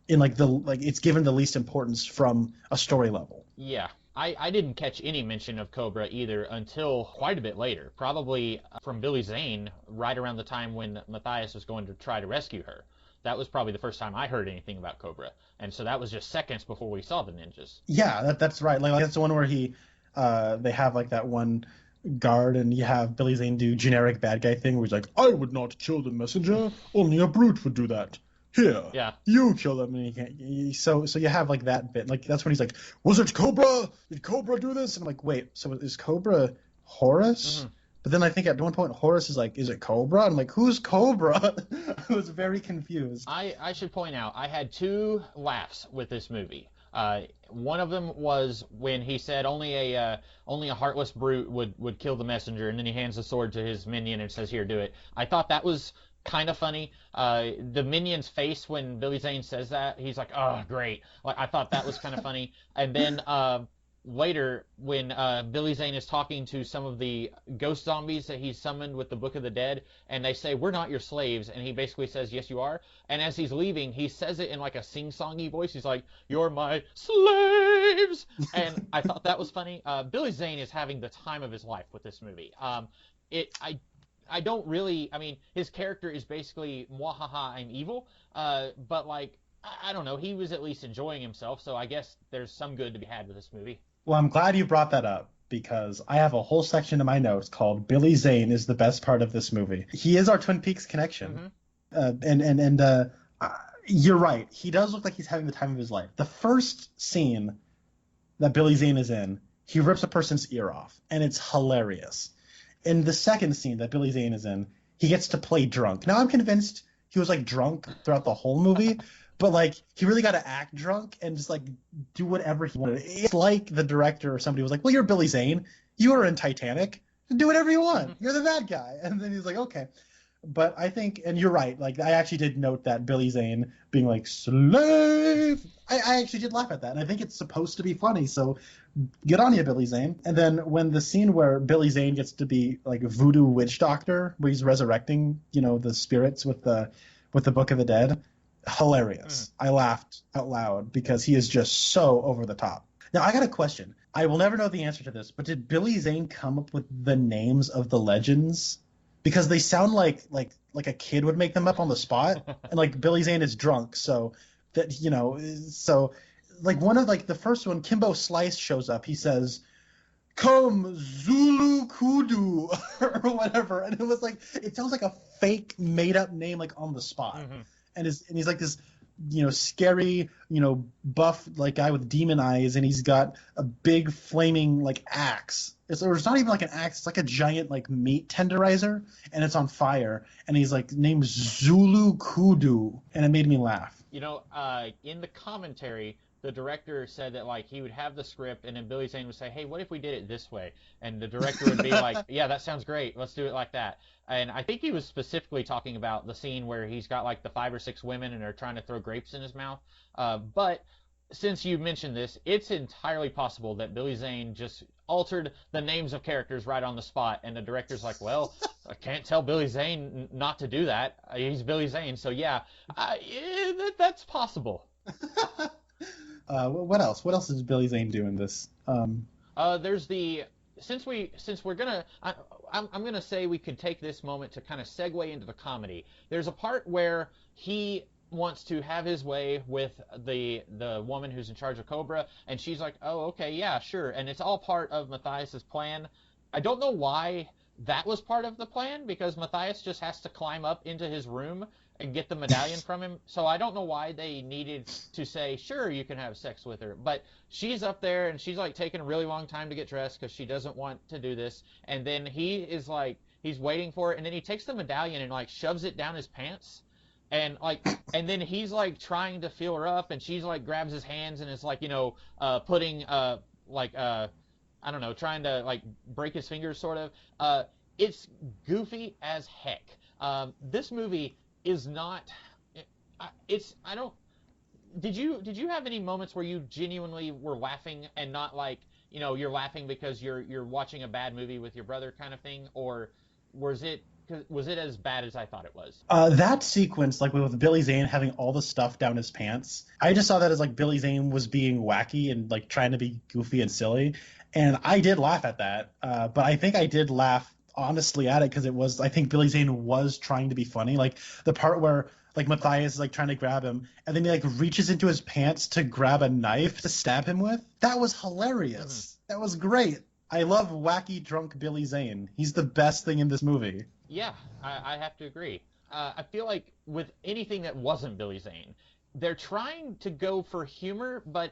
it's given the least importance from a story level. Yeah. I didn't catch any mention of Cobra either until quite a bit later, probably from Billy Zane, right around the time when Matthias was going to try to rescue her. That was probably the first time I heard anything about Cobra, and so that was just seconds before we saw the ninjas. Yeah, that's right. That's the one where they have that one guard, and you have Billy Zane do generic bad guy thing where he's like, I would not kill the messenger, only a brute would do that. Here, yeah, you kill them, and you can't. So you have that bit. That's when he's like, "Was it Cobra? Did Cobra do this?" And I'm like, "Wait, so is Cobra Horus?" Mm-hmm. But then I think at one point Horus is like, "Is it Cobra?" I'm like, "Who's Cobra?" I was very confused. I should point out I had 2 laughs with this movie. One of them was when he said only a heartless brute would kill the messenger, and then he hands the sword to his minion and says, "Here, do it." I thought that was kind of funny. The minion's face when Billy Zane says that, he's like, oh, great. I thought that was kind of funny. And then later, when Billy Zane is talking to some of the ghost zombies that he's summoned with the Book of the Dead, and they say, we're not your slaves, and he basically says, yes, you are. And as he's leaving, he says it in a sing-songy voice. He's like, you're my slaves! And I thought that was funny. Billy Zane is having the time of his life with this movie. I don't really, his character is basically, mwahaha, I'm evil, but I don't know, he was at least enjoying himself, so I guess there's some good to be had with this movie. Well, I'm glad you brought that up, because I have a whole section in my notes called Billy Zane is the best part of this movie. He is our Twin Peaks connection. Mm-hmm. You're right, he does look like he's having the time of his life. The first scene that Billy Zane is in, he rips a person's ear off, and it's hilarious. In the second scene that Billy Zane is in, he gets to play drunk. Now I'm convinced he was like drunk throughout the whole movie, but like he really got to act drunk and just like do whatever he wanted. It's like the director or somebody was like, "Well, you're Billy Zane. You were in Titanic. Do whatever you want. You're the bad guy." And then he's like, "Okay." But I think, and you're right, like I actually did note that Billy Zane being like slave. I actually did laugh at that, and I think it's supposed to be funny. So get on you, Billy Zane. And then when the scene where Billy Zane gets to be like a voodoo witch doctor, where he's resurrecting, the spirits with the Book of the Dead, hilarious. I laughed out loud because he is just so over the top. Now I got a question. I will never know the answer to this, but did Billy Zane come up with the names of the legends? Because they sound like a kid would make them up on the spot, and like Billy Zane is drunk, so that like one of like the first one, Kimbo Slice shows up. He says, "Come Zulu Kudu," or whatever, and it was like it sounds like a fake made up name like on the spot, and he's like this scary buff like guy with demon eyes, and he's got a big flaming like axe. It's not even like an axe, it's like a giant like meat tenderizer, and it's on fire, and he's like named Zulu Kudu, and it made me laugh. In the commentary, the director said that like he would have the script, and then Billy Zane would say, "Hey, what if we did it this way?" And the director would be like, "Yeah, that sounds great. Let's do it like that." And I think he was specifically talking about the scene where he's got like the 5 or 6 women and they're trying to throw grapes in his mouth. But since you mentioned this, it's entirely possible that Billy Zane just altered the names of characters right on the spot, and the director's like, "Well, I can't tell Billy Zane not to do that. He's Billy Zane, so yeah, that's possible." What else? What else does Billy Zane do in this? There's the since we're gonna I'm gonna say we could take this moment to kind of segue into the comedy. There's a part where he wants to have his way with the woman who's in charge of Cobra, and she's like, "Oh, okay, yeah, sure," and it's all part of Matthias's plan. I don't know why that was part of the plan, because Matthias just has to climb up into his room and get the medallion from him. So I don't know why they needed to say, "Sure, you can have sex with her." But she's up there, and she's like taking a really long time to get dressed because she doesn't want to do this. And then he is like, he's waiting for it, and then he takes the medallion and like shoves it down his pants. And and then he's like trying to feel her up, and she's like grabs his hands and is like, putting I don't know, trying to like break his fingers sort of. It's goofy as heck. This movie is not. I don't. Did you have any moments where you genuinely were laughing and not like you're laughing because you're watching a bad movie with your brother kind of thing, or was it as bad as I thought it was? That sequence, like with Billy Zane having all the stuff down his pants, I just saw that as like Billy Zane was being wacky and like trying to be goofy and silly, and I did laugh at that. But I think I did laugh honestly at it because I think Billy Zane was trying to be funny, like the part where like Matthias is like trying to grab him, and then he like reaches into his pants to grab a knife to stab him with. That was hilarious. That was great. I love wacky drunk Billy Zane. He's the best thing in this movie. Yeah, I have to agree. I feel like with anything that wasn't Billy Zane, they're trying to go for humor, but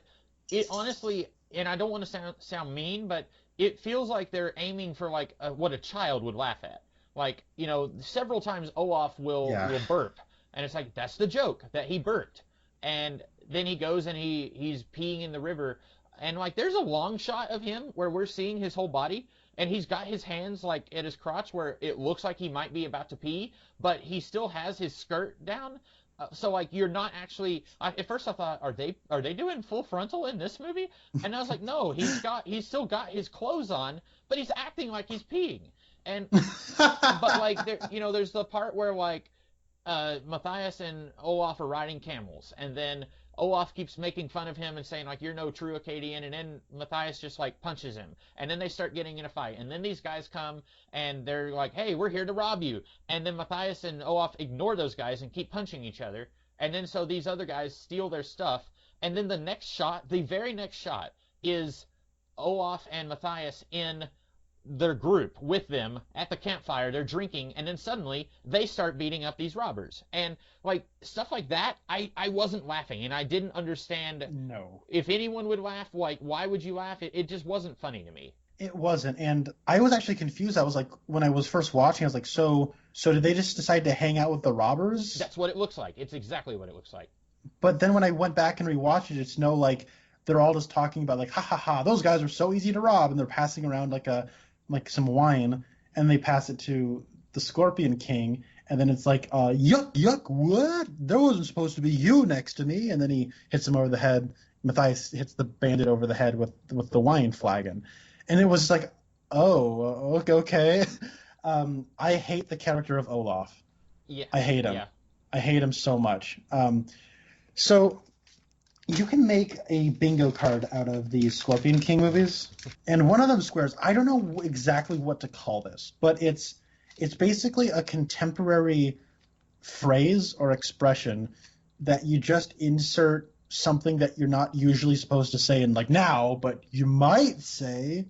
it honestly, and I don't want to sound mean, but it feels like they're aiming for like what a child would laugh at. Like, several times Olaf will burp, and it's like, that's the joke, that he burped. And then he goes and he's peeing in the river, and like there's a long shot of him where we're seeing his whole body, and he's got his hands like at his crotch where it looks like he might be about to pee, but he still has his skirt down. So like you're not actually. At first I thought, are they doing full frontal in this movie? And I was like, no, he's still got his clothes on, but he's acting like he's peeing. And but like there's the part where like Matthias and Olaf are riding camels, and then Olaf keeps making fun of him and saying like, "You're no true Acadian," and then Matthias just like punches him, and then they start getting in a fight, and then these guys come and they're like, "Hey, we're here to rob you," and then Matthias and Olaf ignore those guys and keep punching each other, and then so these other guys steal their stuff, and then the very next shot is Olaf and Matthias in their group with them at the campfire. They're drinking, and then suddenly they start beating up these robbers. And like stuff like that, I wasn't laughing, and I didn't understand. No, if anyone would laugh, like why would you laugh? It just wasn't funny to me. it wasn't. And I was actually confused. I was like, when I was first watching, I was like, so did they just decide to hang out with the robbers? That's what it looks like. It's exactly what it looks like. But then when I went back and rewatched it, it's no like they're all just talking about like, ha ha ha, those guys are so easy to rob, and they're passing around like some wine, and they pass it to the Scorpion King, and then it's like, yuck, what? There wasn't supposed to be you next to me, and then he hits him over the head. Matthias hits the bandit over the head with the wine flagon, and it was like, oh, okay. I hate the character of Olaf. Yeah, I hate him. Yeah. I hate him so much. So you can make a bingo card out of these Scorpion King movies, and one of them squares. I don't know exactly what to call this, but it's basically a contemporary phrase or expression that you just insert something that you're not usually supposed to say in like now, but you might say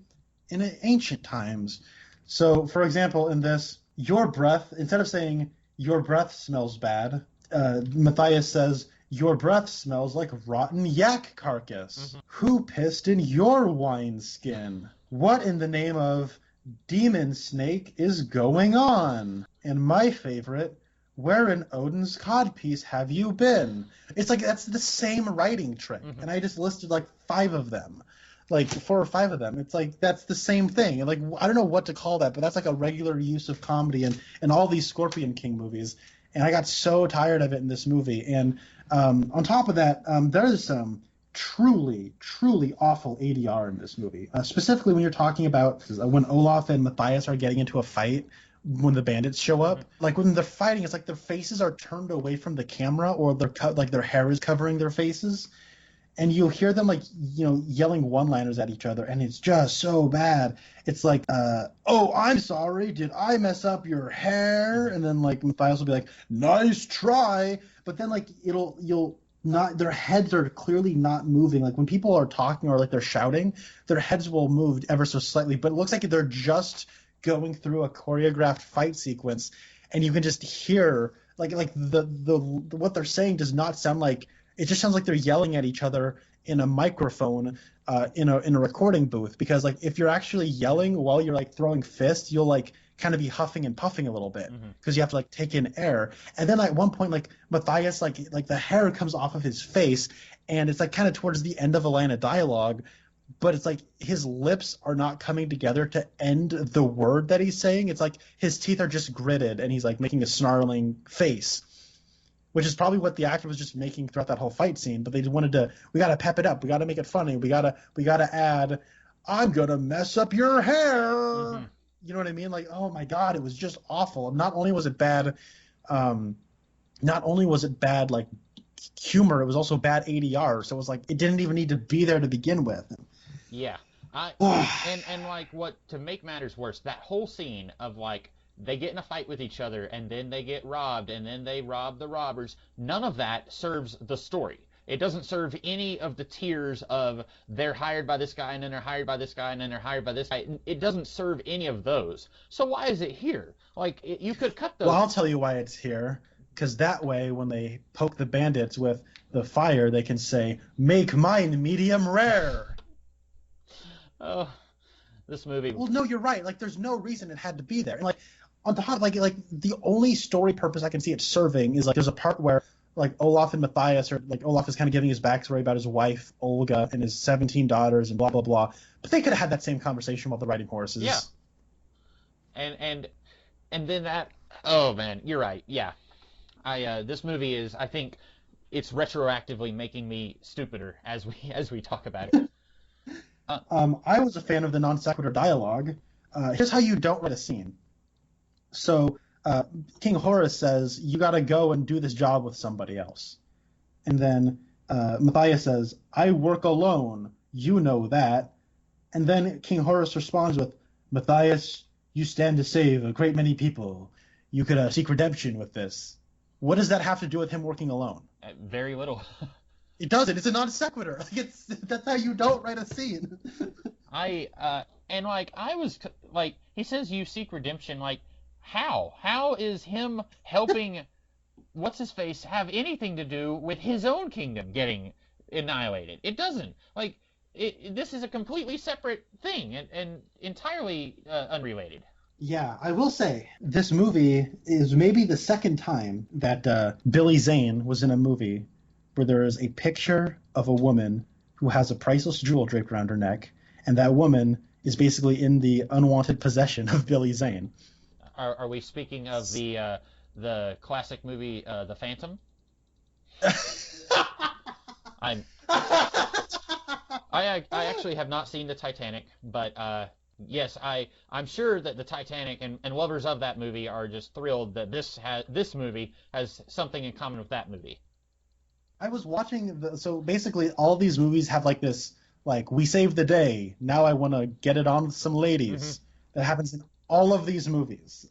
in ancient times. So, for example, in this, your breath, instead of saying your breath smells bad, Matthias says, your breath smells like rotten yak carcass. Mm-hmm. Who pissed in your wineskin? What in the name of demon snake is going on? And my favorite, where in Odin's codpiece have you been? It's like that's the same writing trick. Mm-hmm. And I just listed like 5 of them. Like 4 or 5 of them. It's like that's the same thing. And like I don't know what to call that, but that's like a regular use of comedy in all these Scorpion King movies. And I got so tired of it in this movie. And on top of that, there's some truly, truly awful ADR in this movie. Specifically when you're talking about when Olaf and Matthias are getting into a fight when the bandits show up. Like when they're fighting, it's like their faces are turned away from the camera, or like their hair is covering their faces. And you'll hear them like, yelling one-liners at each other, and it's just so bad. It's like, oh, I'm sorry, did I mess up your hair? And then like Matthias will be like, nice try. But then like you'll not, their heads are clearly not moving. Like when people are talking or like they're shouting, their heads will move ever so slightly, but it looks like they're just going through a choreographed fight sequence, and you can just hear like the what they're saying does not sound like. It just sounds like they're yelling at each other in a microphone in a recording booth, because like if you're actually yelling while you're like throwing fists, you'll like kind of be huffing and puffing a little bit because you have to like take in air. And then at one point like Matthias like the hair comes off of his face, and it's like kind of towards the end of a line of dialogue, but it's like his lips are not coming together to end the word that he's saying. It's like his teeth are just gritted and he's like making a snarling face, which is probably what the actor was just making throughout that whole fight scene. But they wanted to, we got to pep it up. We got to make it funny. We got to add, I'm going to mess up your hair. Mm-hmm. You know what I mean? Like, oh my God, it was just awful. Not only was it bad, like humor, it was also bad ADR. So it was like, it didn't even need to be there to begin with. Yeah. And like what, to make matters worse, that whole scene of like, they get in a fight with each other, and then they get robbed, and then they rob the robbers. None of that serves the story. It doesn't serve any of the tiers of they're hired by this guy, and then they're hired by this guy, and then they're hired by this guy. It doesn't serve any of those. So why is it here? Like, you could cut those. Well, I'll tell you why it's here. Because that way, when they poke the bandits with the fire, they can say, make mine medium rare. Oh, this movie. Well, no, you're right. Like, there's no reason it had to be there. And, like, on top of like the only story purpose I can see it serving is like there's a part where like Olaf and Matthias are like Olaf is kind of giving his backstory about his wife Olga and his 17 daughters and blah blah blah. But they could have had that same conversation while they're riding horses. Yeah. And then that. Oh man, you're right. Yeah. This movie is, I think, it's retroactively making me stupider as we talk about it. I was a fan of the non sequitur dialogue. Here's how you don't write a scene. So King Horus says, you got to go and do this job with somebody else. And then Matthias says, I work alone. You know that. And then King Horus responds with, Matthias, you stand to save a great many people. You could seek redemption with this. What does that have to do with him working alone? Very little. It doesn't. It's a non sequitur. That's how you don't write a scene. And like I was like, he says you seek redemption. Like, how is him helping what's his face have anything to do with his own kingdom getting annihilated? It doesn't. Like, this is a completely separate thing and entirely unrelated. Yeah, I will say this movie is maybe the second time that Billy Zane was in a movie where there is a picture of a woman who has a priceless jewel draped around her neck, and that woman is basically in the unwanted possession of Billy Zane. Are we speaking of the classic movie The Phantom? I actually have not seen the Titanic, but yes, I'm sure that the Titanic and lovers of that movie are just thrilled that this movie has something in common with that movie. I was watching so basically all these movies have like this, like, we saved the day, now I want to get it on with some ladies. That happens in all of these movies.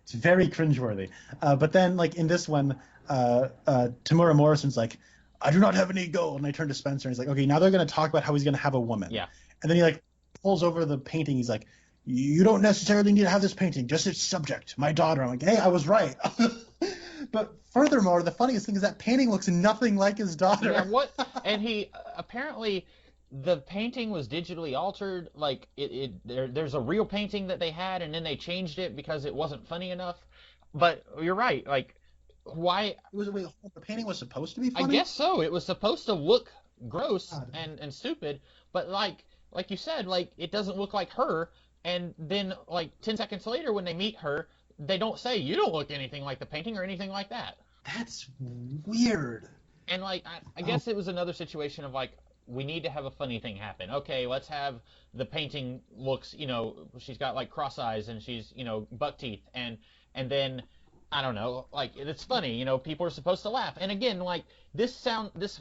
It's very cringeworthy. But then, like, in this one, Tamura Morrison's like, I do not have any gold. And I turn to Spencer and he's like, okay, now they're going to talk about how he's going to have a woman. Yeah. And then he, like, pulls over the painting. He's like, you don't necessarily need to have this painting, just its subject, my daughter. I'm like, hey, I was right. But furthermore, the funniest thing is that painting looks nothing like his daughter. Yeah, what? And he apparently the painting was digitally altered. Like there's a real painting that they had, and then they changed it because it wasn't funny enough. But you're right. Like, why? The painting was supposed to be funny? I guess so. It was supposed to look gross and stupid, but like you said, like, it doesn't look like her. And then, like, 10 seconds later, when they meet her, they don't say, you don't look anything like the painting or anything like that. That's weird. And, like, I guess it was another situation of, like, we need to have a funny thing happen. Okay, let's have the painting looks, she's got, like, cross eyes and she's, buck teeth. And then, I don't know, like, it's funny, people are supposed to laugh. And again, like, this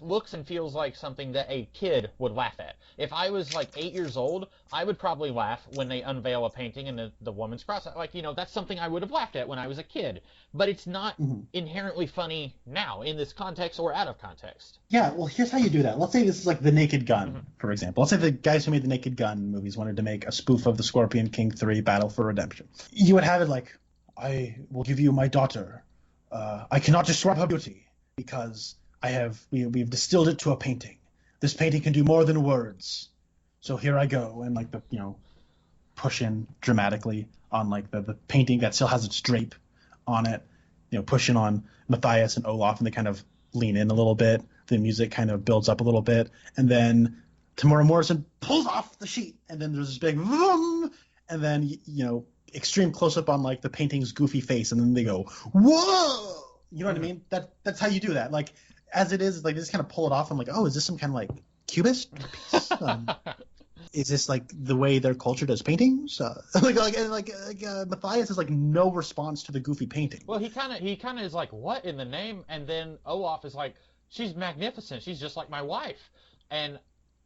looks and feels like something that a kid would laugh at. If I was, like, 8 years old, I would probably laugh when they unveil a painting and the woman's cross. Like, that's something I would have laughed at when I was a kid. But it's not inherently funny now, in this context or out of context. Yeah, well, here's how you do that. Let's say this is like The Naked Gun, for example. Let's say the guys who made the Naked Gun movies wanted to make a spoof of the Scorpion King 3 Battle for Redemption. You would have it like, I will give you my daughter. I cannot describe her beauty because we've distilled it to a painting. This painting can do more than words. So here I go, and like push in dramatically on like the painting that still has its drape on it. Pushing on Matthias and Olaf, and they kind of lean in a little bit. The music kind of builds up a little bit, and then Tamura Morrison pulls off the sheet, and then there's this big vroom, and then extreme close up on like the painting's goofy face, and then they go, whoa! You know what I mean? That's how you do that. Like, as it is, like, they just kind of pull it off. I'm like, oh, is this some kind of like cubist piece? Is this like the way their culture does paintings? Matthias is like no response to the goofy painting. Well, he kind of is like, what in the name? And then Olaf is like, she's magnificent. She's just like my wife. And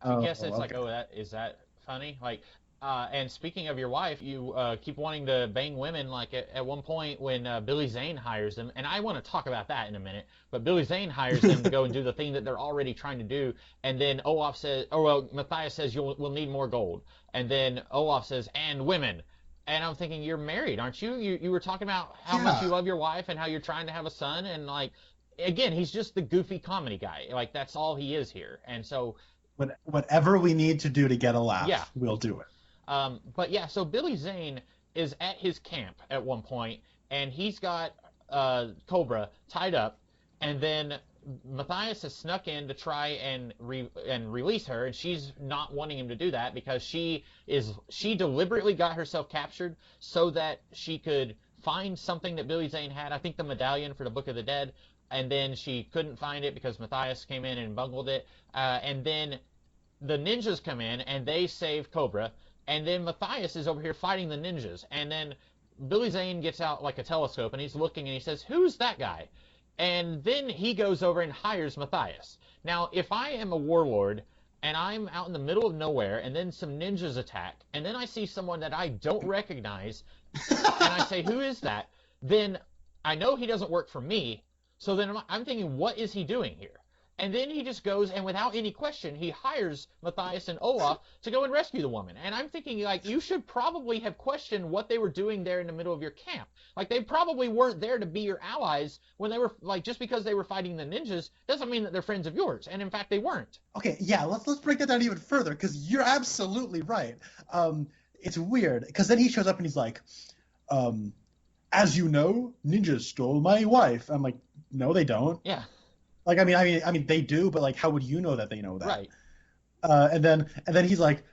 I guess it's like, is that funny? Like, and speaking of your wife, you keep wanting to bang women. Like at one point when Billy Zane hires them, and I want to talk about that in a minute, but Billy Zane hires them to go and do the thing that they're already trying to do, and then Olaf says, Matthias says, we'll need more gold, and then Olaf says, and women. And I'm thinking, you're married, aren't you? You were talking about how much you love your wife and how you're trying to have a son, and like, again, he's just the goofy comedy guy. Like, that's all he is here, and so whatever we need to do to get a laugh, we'll do it. But yeah, so Billy Zane is at his camp at one point, and he's got Cobra tied up, and then Matthias has snuck in to try and release her, and she's not wanting him to do that because she deliberately got herself captured so that she could find something that Billy Zane had. I think the medallion for the Book of the Dead, and then she couldn't find it because Matthias came in and bungled it, and then the ninjas come in and they save Cobra. And then Matthias is over here fighting the ninjas. And then Billy Zane gets out like a telescope and he's looking and he says, who's that guy? And then he goes over and hires Matthias. Now, if I am a warlord and I'm out in the middle of nowhere and then some ninjas attack and then I see someone that I don't recognize and I say, who is that? Then I know he doesn't work for me. So then I'm thinking, what is he doing here? And then he just goes, and without any question, he hires Matthias and Olaf to go and rescue the woman. And I'm thinking, like, you should probably have questioned what they were doing there in the middle of your camp. Like, they probably weren't there to be your allies when they were, like, just because they were fighting the ninjas doesn't mean that they're friends of yours. And in fact, they weren't. Okay, yeah, let's break that down even further, because you're absolutely right. It's weird, because then he shows up and he's like, as you know, ninjas stole my wife. I'm like, no, they don't. Yeah. Like, I mean, they do, but like, how would you know that they know that? Right. And then he's like,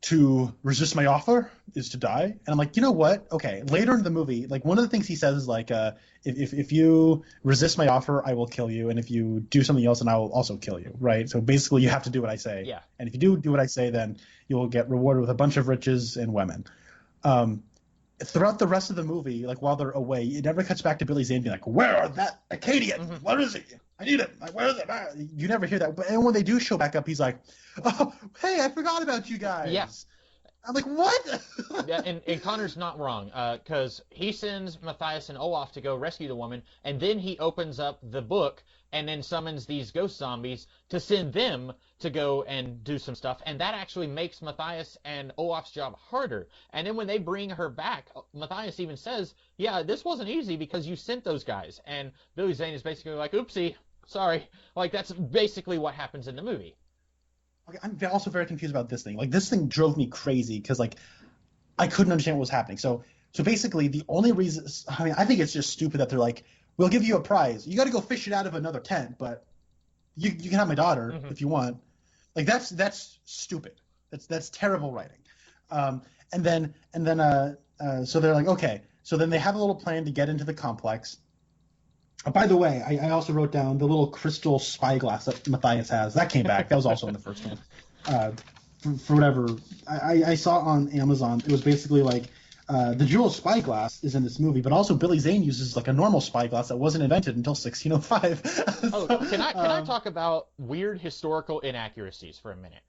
to resist my offer is to die. And I'm like, you know what? Okay. Later in the movie, like one of the things he says is like, if you resist my offer, I will kill you, and if you do something else, then I will also kill you. Right. So basically, you have to do what I say. Yeah. And if you do what I say, then you will get rewarded with a bunch of riches and women. Throughout the rest of the movie, like while they're away, it never cuts back to Billy Zane being like, "Where are that Acadian? Mm-hmm. Where is he? I need him. Like, where is it?" You never hear that. But and when they do show back up, he's like, "Oh, hey, I forgot about you guys." Yeah. I'm like, what? Yeah, and Connor's not wrong, because he sends Matthias and Olaf to go rescue the woman, and then he opens up the book and then summons these ghost zombies to send them to go and do some stuff, and that actually makes Matthias and Olaf's job harder. And then when they bring her back, Matthias even says, yeah, this wasn't easy because you sent those guys. And Billy Zane is basically like, oopsie, sorry. Like, that's basically what happens in the movie. Okay, I'm also very confused about this thing. Like, this thing drove me crazy because, like, I couldn't understand what was happening. So basically, the only reason, I mean, I think it's just stupid that they're like, we'll give you a prize. You got to go fish it out of another tent, but you can have my daughter if you want. Like, that's stupid. That's terrible writing. And then so they're like, okay. So then they have a little plan to get into the complex. By the way, I also wrote down the little crystal spyglass that Matthias has. That came back. That was also in the first one. For whatever I saw on Amazon, it was basically like the jewel spyglass is in this movie, but also Billy Zane uses like a normal spyglass that wasn't invented until 1605. Oh, can I talk about weird historical inaccuracies for a minute?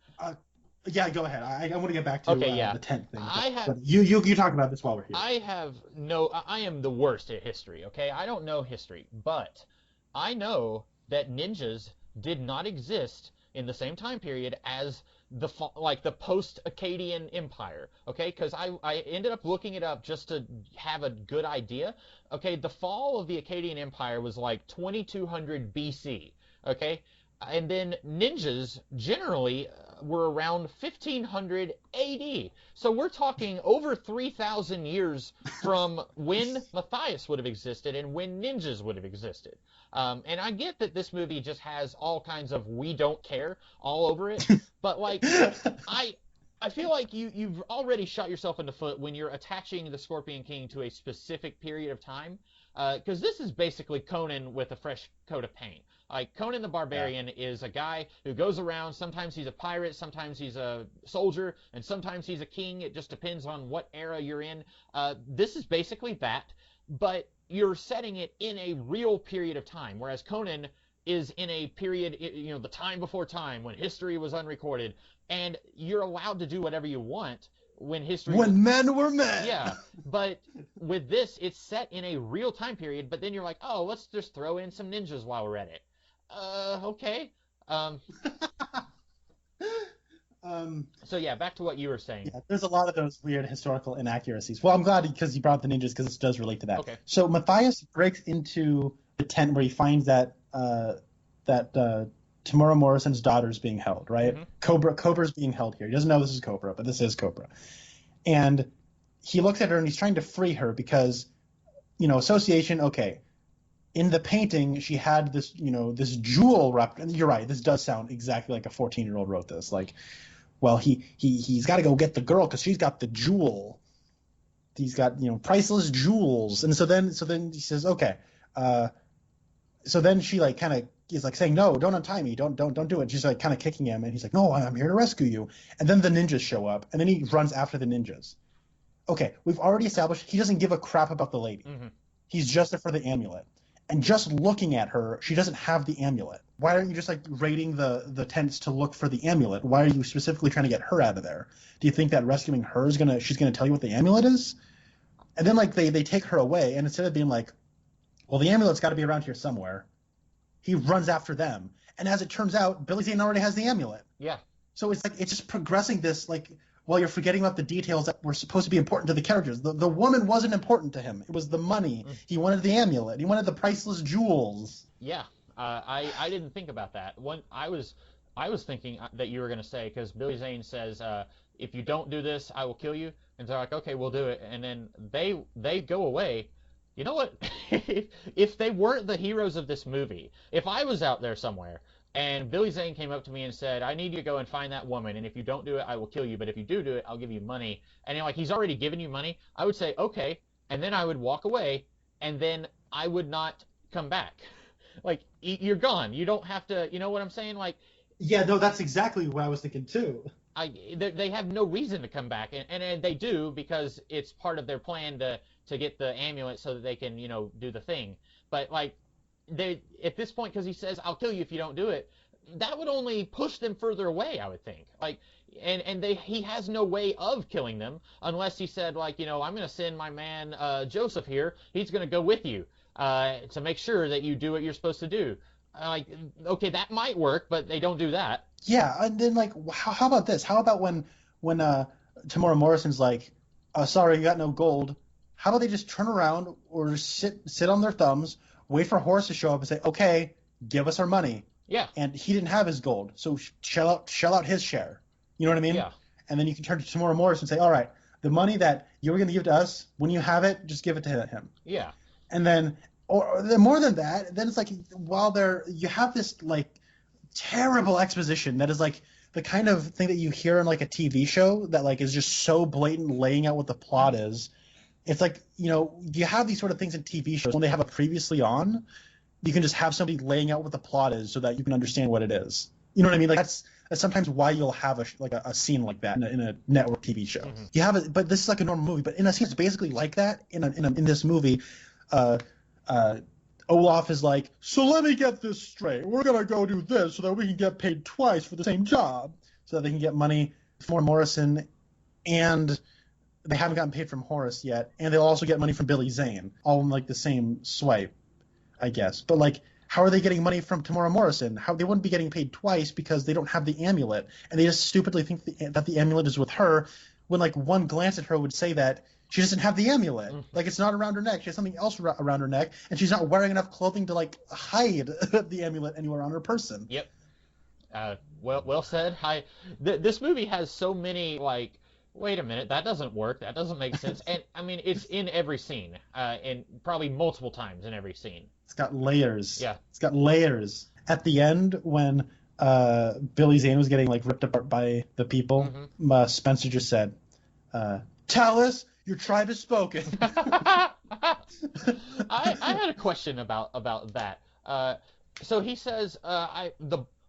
Yeah, go ahead. I want to get back to the tent thing. But you talk about this while we're here. I am the worst at history, okay? I don't know history, but I know that ninjas did not exist in the same time period as the post-Akkadian Empire, okay? Because I ended up looking it up just to have a good idea. Okay, the fall of the Akkadian Empire was like 2200 BC, okay? And then ninjas generally were around 1500 AD. So we're talking over 3,000 years from when Matthias would have existed and when ninjas would have existed. And I get that this movie just has all kinds of we don't care all over it, but like I feel like you've already shot yourself in the foot when you're attaching the Scorpion King to a specific period of time, because this is basically Conan with a fresh coat of paint. Like, Conan the Barbarian is a guy who goes around, sometimes he's a pirate, sometimes he's a soldier, and sometimes he's a king. It just depends on what era you're in. This is basically that, but you're setting it in a real period of time, whereas Conan is in a period, the time before time, when history was unrecorded, and you're allowed to do whatever you want when men were men. Yeah, but with this, it's set in a real time period, but then you're like, oh, let's just throw in some ninjas while we're at it. Okay. So yeah, back to what you were saying. Yeah, there's a lot of those weird historical inaccuracies. Well, I'm glad because you brought the ninjas, because this does relate to that. Okay. So Matthias breaks into the tent where he finds that Tamora Morrison's daughter's being held, right? Mm-hmm. Cobra's being held here. He doesn't know this is Cobra, but this is Cobra. And he looks at her and he's trying to free her because, association, okay. In the painting, she had this, this jewel wrapped. And you're right. This does sound exactly like a 14-year-old wrote this. Like, well, he's got to go get the girl because she's got the jewel. He's got priceless jewels. And so then he says, okay. So then she like kind of is like saying, no, don't untie me, don't do it. She's like kind of kicking him, and he's like, no, I'm here to rescue you. And then the ninjas show up, and then he runs after the ninjas. Okay, we've already established he doesn't give a crap about the lady. Mm-hmm. He's just there for the amulet. And just looking at her, she doesn't have the amulet. Why aren't you just like raiding the tents to look for the amulet? Why are you specifically trying to get her out of there? Do you think that rescuing her she's gonna tell you what the amulet is? And then like they take her away, and instead of being like, well, the amulet's got to be around here somewhere, he runs after them. And as it turns out, Billy Zane already has the amulet. Yeah. So it's like it's just progressing this like while you're forgetting about the details that were supposed to be important to the characters. The woman wasn't important to him. It was the money. He wanted the amulet. He wanted the priceless jewels. Yeah. I didn't think about that. I was thinking that you were going to say, because Billy Zane says, if you don't do this, I will kill you. And they're like, okay, we'll do it. And then they go away. You know what? If they weren't the heroes of this movie, if I was out there somewhere and Billy Zane came up to me and said, I need you to go and find that woman, and if you don't do it, I will kill you, but if you do it, I'll give you money. And he's already given you money, I would say, okay, and then I would walk away, and then I would not come back. Like, you're gone. You don't have to, you know what I'm saying? Like, yeah, no, that's exactly what I was thinking too. They have no reason to come back, and they do because it's part of their plan to get the amulet so that they can, do the thing. But like, they at this point, because he says, I'll kill you if you don't do it, that would only push them further away, I would think. Like, and he has no way of killing them unless he said, like, I'm going to send my man Joseph here. He's going to go with you to make sure that you do what you're supposed to do. Like, okay, that might work, but they don't do that. Yeah, and then like, how about this? How about when Tamora Morrison's like, sorry, you got no gold. How about they just turn around or sit on their thumbs, wait for Horace to show up and say, okay, give us our money. Yeah. And he didn't have his gold, so shell out his share. You know what I mean? Yeah. And then you can turn to Tamora Morrison and say, all right, the money that you were going to give to us, when you have it, just give it to him. Yeah. And then, or more than that, then it's like you have this like terrible exposition that is like the kind of thing that you hear in like a TV show that like is just so blatant laying out what the plot is. It's like, you have these sort of things in TV shows when they have a previously on, you can just have somebody laying out what the plot is so that you can understand what it is. You know what I mean? Like that's sometimes why you'll have a scene like that in a network TV show. Mm-hmm. You have it, but this is like a normal movie. But in a scene, it's basically like that. In this movie, Olaf is like, so let me get this straight. We're gonna go do this so that we can get paid twice for the same job, so that they can get money for Morrison, and they haven't gotten paid from Horace yet, and they'll also get money from Billy Zane, all in like the same swipe, I guess. But like, how are they getting money from Tamora Morrison? How they wouldn't be getting paid twice because they don't have the amulet, and they just stupidly think that the amulet is with her, when like one glance at her would say that she doesn't have the amulet. Mm-hmm. Like, it's not around her neck. She has something else around her neck, and she's not wearing enough clothing to like hide the amulet anywhere on her person. Yep. Well said. This movie has so many like, wait a minute, that doesn't work. That doesn't make sense. And I mean, it's in every scene, and probably multiple times in every scene. It's got layers. Yeah. It's got layers. At the end, when Billy Zane was getting like ripped apart by the people, mm-hmm. Spencer just said, "Talus, your tribe has spoken." I had a question about that. So he says,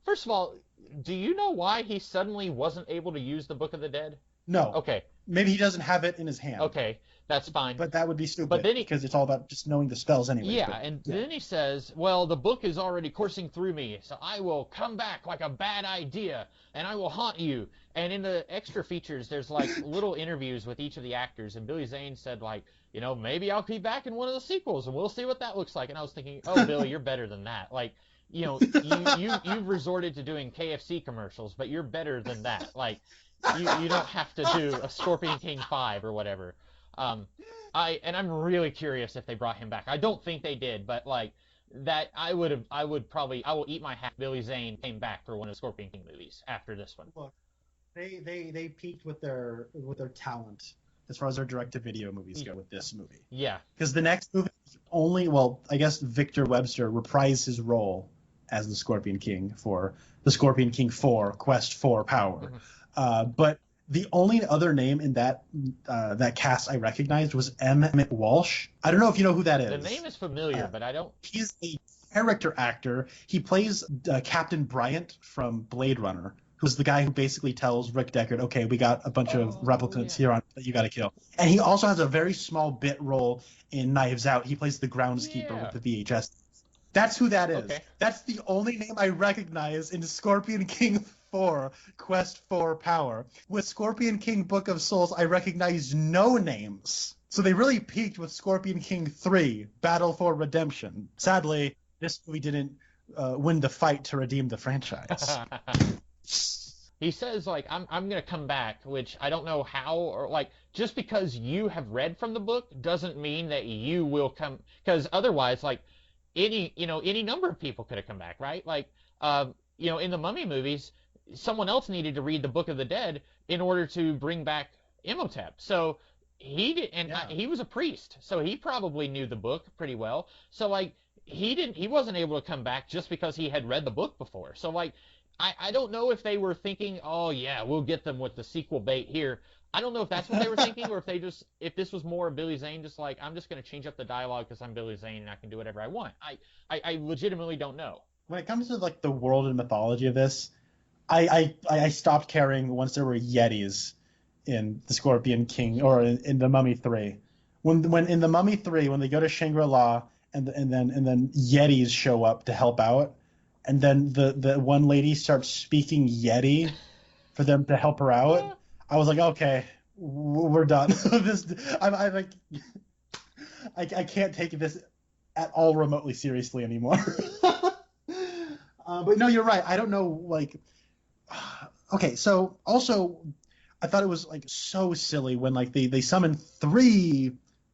first of all, do you know why he suddenly wasn't able to use the Book of the Dead? No. Okay. Maybe he doesn't have it in his hand. Okay, that's fine. But that would be stupid. But then because it's all about just knowing the spells anyway. Yeah, then he says, well, the book is already coursing through me, so I will come back like a bad idea, and I will haunt you. And in the extra features, there's like little interviews with each of the actors, and Billy Zane said like, maybe I'll be back in one of the sequels, and we'll see what that looks like. And I was thinking, oh, Billy, you're better than that. Like, you've resorted to doing KFC commercials, but you're better than that. Like, you don't have to do a Scorpion King 5 or whatever. I'm really curious if they brought him back. I don't think they did, but like that, I will eat my hat. Billy Zane came back for one of the Scorpion King movies after this one. Look, they peaked with their talent as far as their direct-to-video movies go with this movie. Yeah. Because the next movie I guess Victor Webster reprised his role as the Scorpion King for the Scorpion King 4, Quest for Power. Mm-hmm. But the only other name in that cast I recognized was Emmett Walsh. I don't know if you know who that is. The name is familiar, but I don't... He's a character actor. He plays Captain Bryant from Blade Runner, who's the guy who basically tells Rick Deckard, okay, we got a bunch of replicants here on that you got to kill. And he also has a very small bit role in Knives Out. He plays the groundskeeper with the VHS. That's who that is. Okay. That's the only name I recognize in Scorpion King 4, Quest for Power. With Scorpion King Book of Souls, I recognize no names. So they really peaked with Scorpion King 3, Battle for Redemption. Sadly, this movie didn't win the fight to redeem the franchise. He says like I'm gonna come back, which I don't know how, or like just because you have read from the book doesn't mean that you will come, because otherwise like any number of people could have come back, right? Like in the Mummy movies, someone else needed to read the Book of the Dead in order to bring back Imhotep. So he did, and he was a priest, so he probably knew the book pretty well. So like he wasn't able to come back just because he had read the book before. So like I don't know if they were thinking, oh yeah, we'll get them with the sequel bait here. I don't know if that's what they were thinking, or if this was more Billy Zane just like, I'm just going to change up the dialogue because I'm Billy Zane and I can do whatever I want. I legitimately don't know. When it comes to like the world and mythology of this, I stopped caring once there were Yetis in the Scorpion King or in the Mummy 3. When in the Mummy 3, when they go to Shangri-La and then Yetis show up to help out, and then the one lady starts speaking Yeti for them to help her out, I was like, okay, we're done. I can't take this at all remotely seriously anymore. But no, you're right. I don't know, like, okay, so also I thought it was like so silly when like they summon 3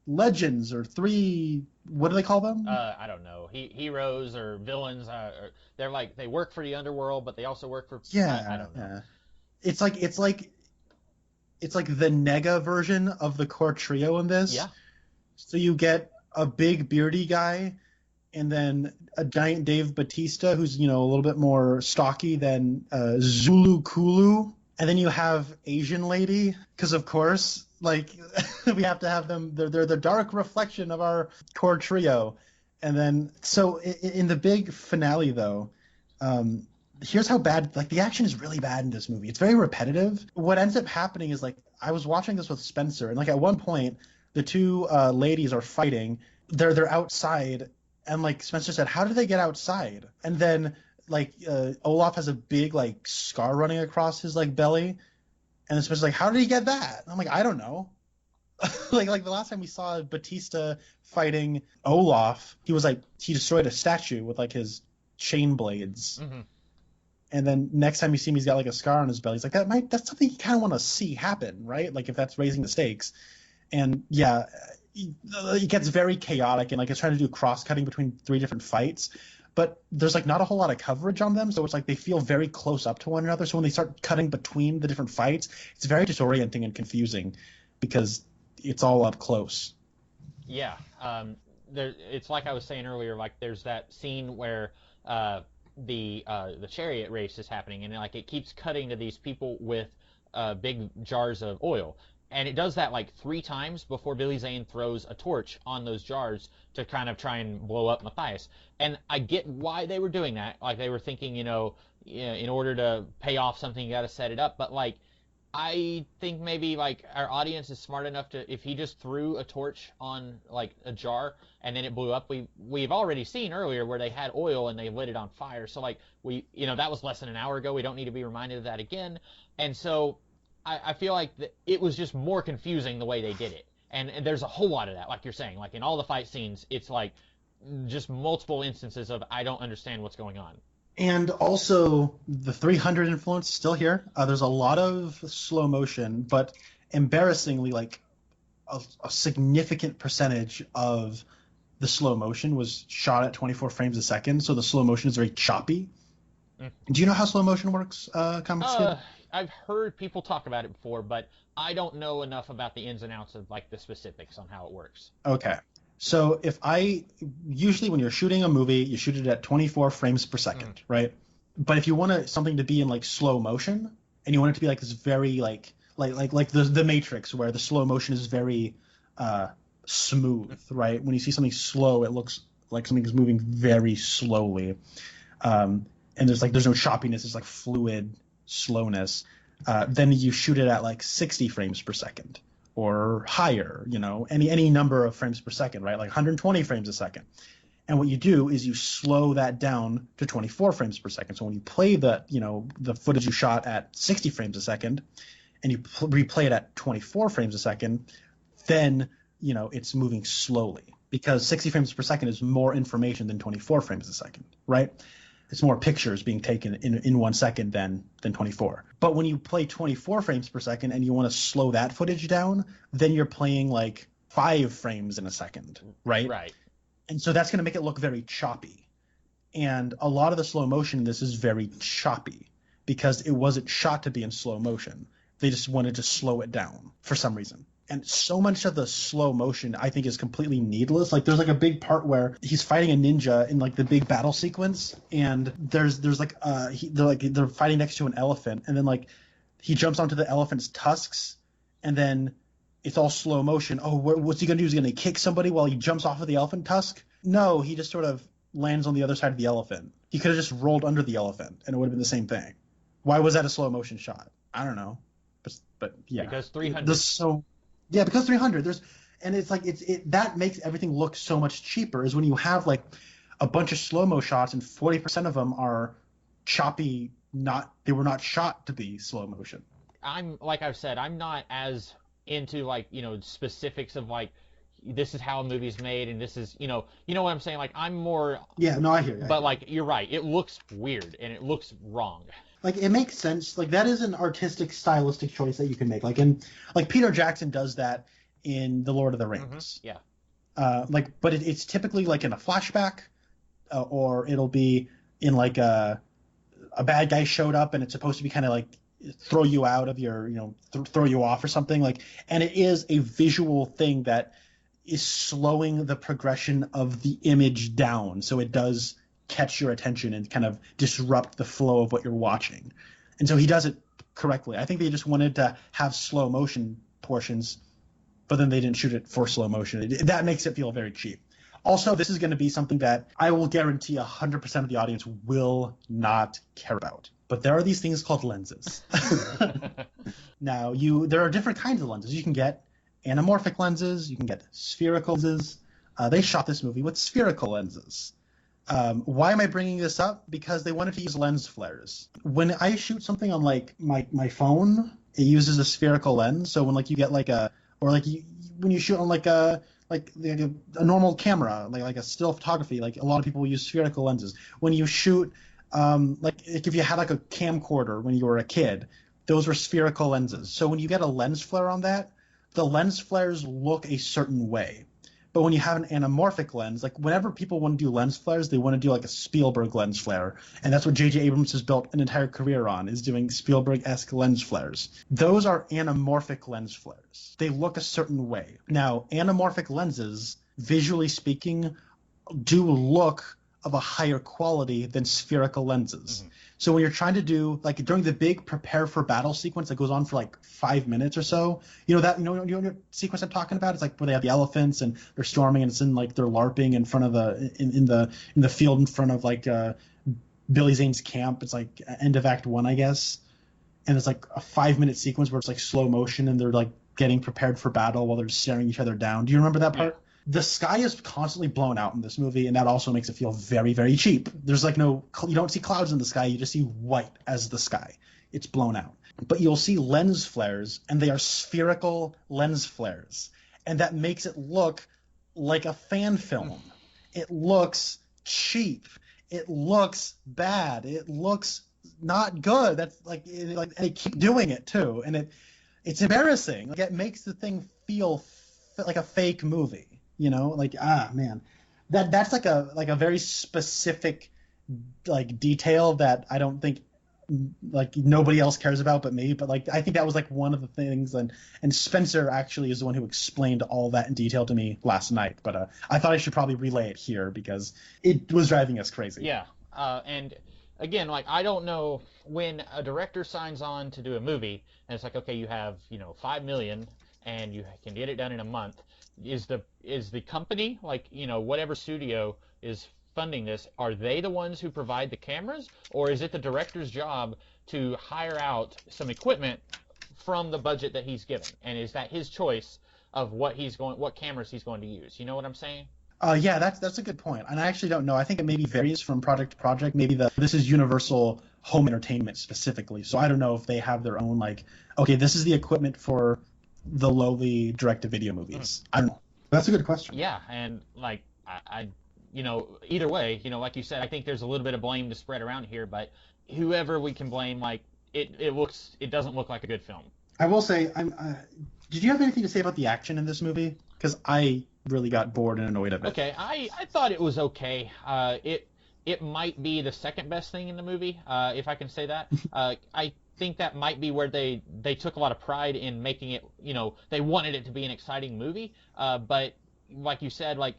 legends or 3, what do they call them? I don't know, heroes or villains. They're like, they work for the underworld, but they also work for, I don't know. It's like the nega version of the core trio in this. Yeah. So you get a big beardy guy, and then a giant Dave Bautista who's a little bit more stocky than Zulu Kulu, and then you have Asian lady, because of course, like we have to have them. They're the dark reflection of our core trio. And then so in the big finale though, here's how bad, like, the action is really bad in this movie. It's very repetitive. What ends up happening is, like, I was watching this with Spencer, and like at one point the 2 ladies are fighting. They're outside, and like Spencer said, how did they get outside? And then like Olaf has a big like scar running across his like belly, and Spencer's like, how did he get that? And I'm like, I don't know. like the last time we saw Batista fighting Olaf, he destroyed a statue with like his chain blades. Mm-hmm. And then next time you see him, he's got like a scar on his belly. He's like, that's something you kind of want to see happen, right? Like if that's raising the stakes. And yeah, it gets very chaotic, and like it's trying to do cross-cutting between 3 different fights, but there's like not a whole lot of coverage on them, so it's like they feel very close up to one another. So when they start cutting between the different fights, it's very disorienting and confusing because it's all up close. Yeah, it's like I was saying earlier. Like there's that scene where the chariot race is happening, and like it keeps cutting to these people with big jars of oil. And it does that like 3 times before Billy Zane throws a torch on those jars to kind of try and blow up Matthias. And I get why they were doing that. Like they were thinking, in order to pay off something, you got to set it up. But like, I think maybe like our audience is smart enough to, if he just threw a torch on like a jar and then it blew up, we've already seen earlier where they had oil and they lit it on fire. So like that was less than an hour ago. We don't need to be reminded of that again. And so I feel like it was just more confusing the way they did it. And there's a whole lot of that, like you're saying. Like in all the fight scenes, it's like just multiple instances of I don't understand what's going on. And also, the 300 influence is still here. There's a lot of slow motion, but embarrassingly, like a significant percentage of the slow motion was shot at 24 frames a second, so the slow motion is very choppy. Do you know how slow motion works, Comics Kid? I've heard people talk about it before, but I don't know enough about the ins and outs of like the specifics on how it works. Okay. So usually when you're shooting a movie, you shoot it at 24 frames per second, right? But if you want something to be in like slow motion, and you want it to be like this very like the Matrix, where the slow motion is very smooth, right? When you see something slow, it looks like something is moving very slowly, and there's no choppiness, it's like fluid slowness. Then you shoot it at like 60 frames per second. Or higher, any number of frames per second, right? Like 120 frames a second. And what you do is you slow that down to 24 frames per second. So when you play the footage you shot at 60 frames a second, and you replay it at 24 frames a second, then it's moving slowly, because 60 frames per second is more information than 24 frames a second, right? it's more pictures being taken in 1 second than 24. But when you play 24 frames per second and you want to slow that footage down, then you're playing like 5 frames in a second, right? Right. And so that's going to make it look very choppy. And a lot of the slow motion in this is very choppy because it wasn't shot to be in slow motion. They just wanted to slow it down for some reason. And so much of the slow motion, I think, is completely needless. Like, there's like a big part where he's fighting a ninja in like the big battle sequence, and there's like they're fighting next to an elephant, and then like he jumps onto the elephant's tusks, and then it's all slow motion. Oh, what's he gonna do? Is he gonna kick somebody while he jumps off of the elephant tusk? No, he just sort of lands on the other side of the elephant. He could have just rolled under the elephant, and it would have been the same thing. Why was that a slow motion shot? I don't know, but yeah, because 300. Because 300. It's like that makes everything look so much cheaper. Is when you have like a bunch of slow mo shots and 40% of them are choppy. They were not shot to be slow motion. Like I've said, I'm not as into like specifics of like this is how a movie's made and this is you know what I'm saying. Like I'm more. Yeah, no, I hear you. But like you're right, it looks weird and it looks wrong. Like it makes sense. Like that is an artistic, stylistic choice that you can make. Like Peter Jackson does that in The Lord of the Rings. Mm-hmm. Yeah. But it's typically like in a flashback, or it'll be in like a bad guy showed up and it's supposed to be kind of like throw you out of your throw you off or something like. And it is a visual thing that is slowing the progression of the image down, so it does catch your attention and kind of disrupt the flow of what you're watching. And so he does it correctly. I think they just wanted to have slow motion portions, but then they didn't shoot it for slow motion. That makes it feel very cheap. Also, this is going to be something that I will guarantee 100% of the audience will not care about. But there are these things called lenses. Now, there are different kinds of lenses. You can get anamorphic lenses. You can get spherical lenses. They shot this movie with spherical lenses. Why am I bringing this up? Because they wanted to use lens flares. When I shoot something on like my phone, it uses a spherical lens. So when like you get like when you shoot on like a normal camera, like a still photography, like a lot of people will use spherical lenses. When you shoot like if you had like a camcorder when you were a kid, those were spherical lenses. So when you get a lens flare on that, the lens flares look a certain way. But when you have an anamorphic lens, like whenever people want to do lens flares, they want to do like a Spielberg lens flare. And that's what J.J. Abrams has built an entire career on, is doing Spielberg-esque lens flares. Those are anamorphic lens flares. They look a certain way. Now, anamorphic lenses, visually speaking, do look of a higher quality than spherical lenses. Mm-hmm. So when you're trying to do, like during the big prepare for battle sequence that goes on for like 5 minutes or so, you know sequence I'm talking about? It's like where they have the elephants and they're storming and it's in like they're LARPing in front of in the field in front of like Billy Zane's camp. It's like end of Act 1, I guess. And it's like a 5-minute sequence where it's like slow motion and they're like getting prepared for battle while they're staring each other down. Do you remember that part? Yeah. The sky is constantly blown out in this movie, and that also makes it feel very, very cheap. There's like you don't see clouds in the sky, you just see white as the sky. It's blown out. But you'll see lens flares, and they are spherical lens flares. And that makes it look like a fan film. It looks cheap. It looks bad. It looks not good. That's like and they keep doing it too. And it's embarrassing. Like it makes the thing feel like a fake movie. Man, that's like a very specific like detail that I don't think like nobody else cares about but me. But like I think that was like one of the things, and Spencer actually is the one who explained all that in detail to me last night. But I thought I should probably relay it here because it was driving us crazy. Yeah, and again, like I don't know when a director signs on to do a movie and it's like, okay, you have $5 million and you can get it done in a month. Is the company, like whatever studio is funding this, are they the ones who provide the cameras, or is it the director's job to hire out some equipment from the budget that he's given, and is that his choice of what cameras he's going to use? You know what I'm saying? Yeah, that's a good point, and I actually don't know. I think it maybe varies from project to project. Maybe this is Universal Home Entertainment specifically, so I don't know if they have their own like, okay, this is the equipment for the lowly direct-to-video movies. I don't know. That's a good question. Yeah, and like I either way, like you said, I think there's a little bit of blame to spread around here, but whoever we can blame, like it doesn't look like a good film. I will say, did you have anything to say about the action in this movie? Because I really got bored and annoyed of it. Okay, I thought it was okay. It might be the second best thing in the movie, if I can say that. I think that might be where they took a lot of pride in making it. They wanted it to be an exciting movie, but like you said, like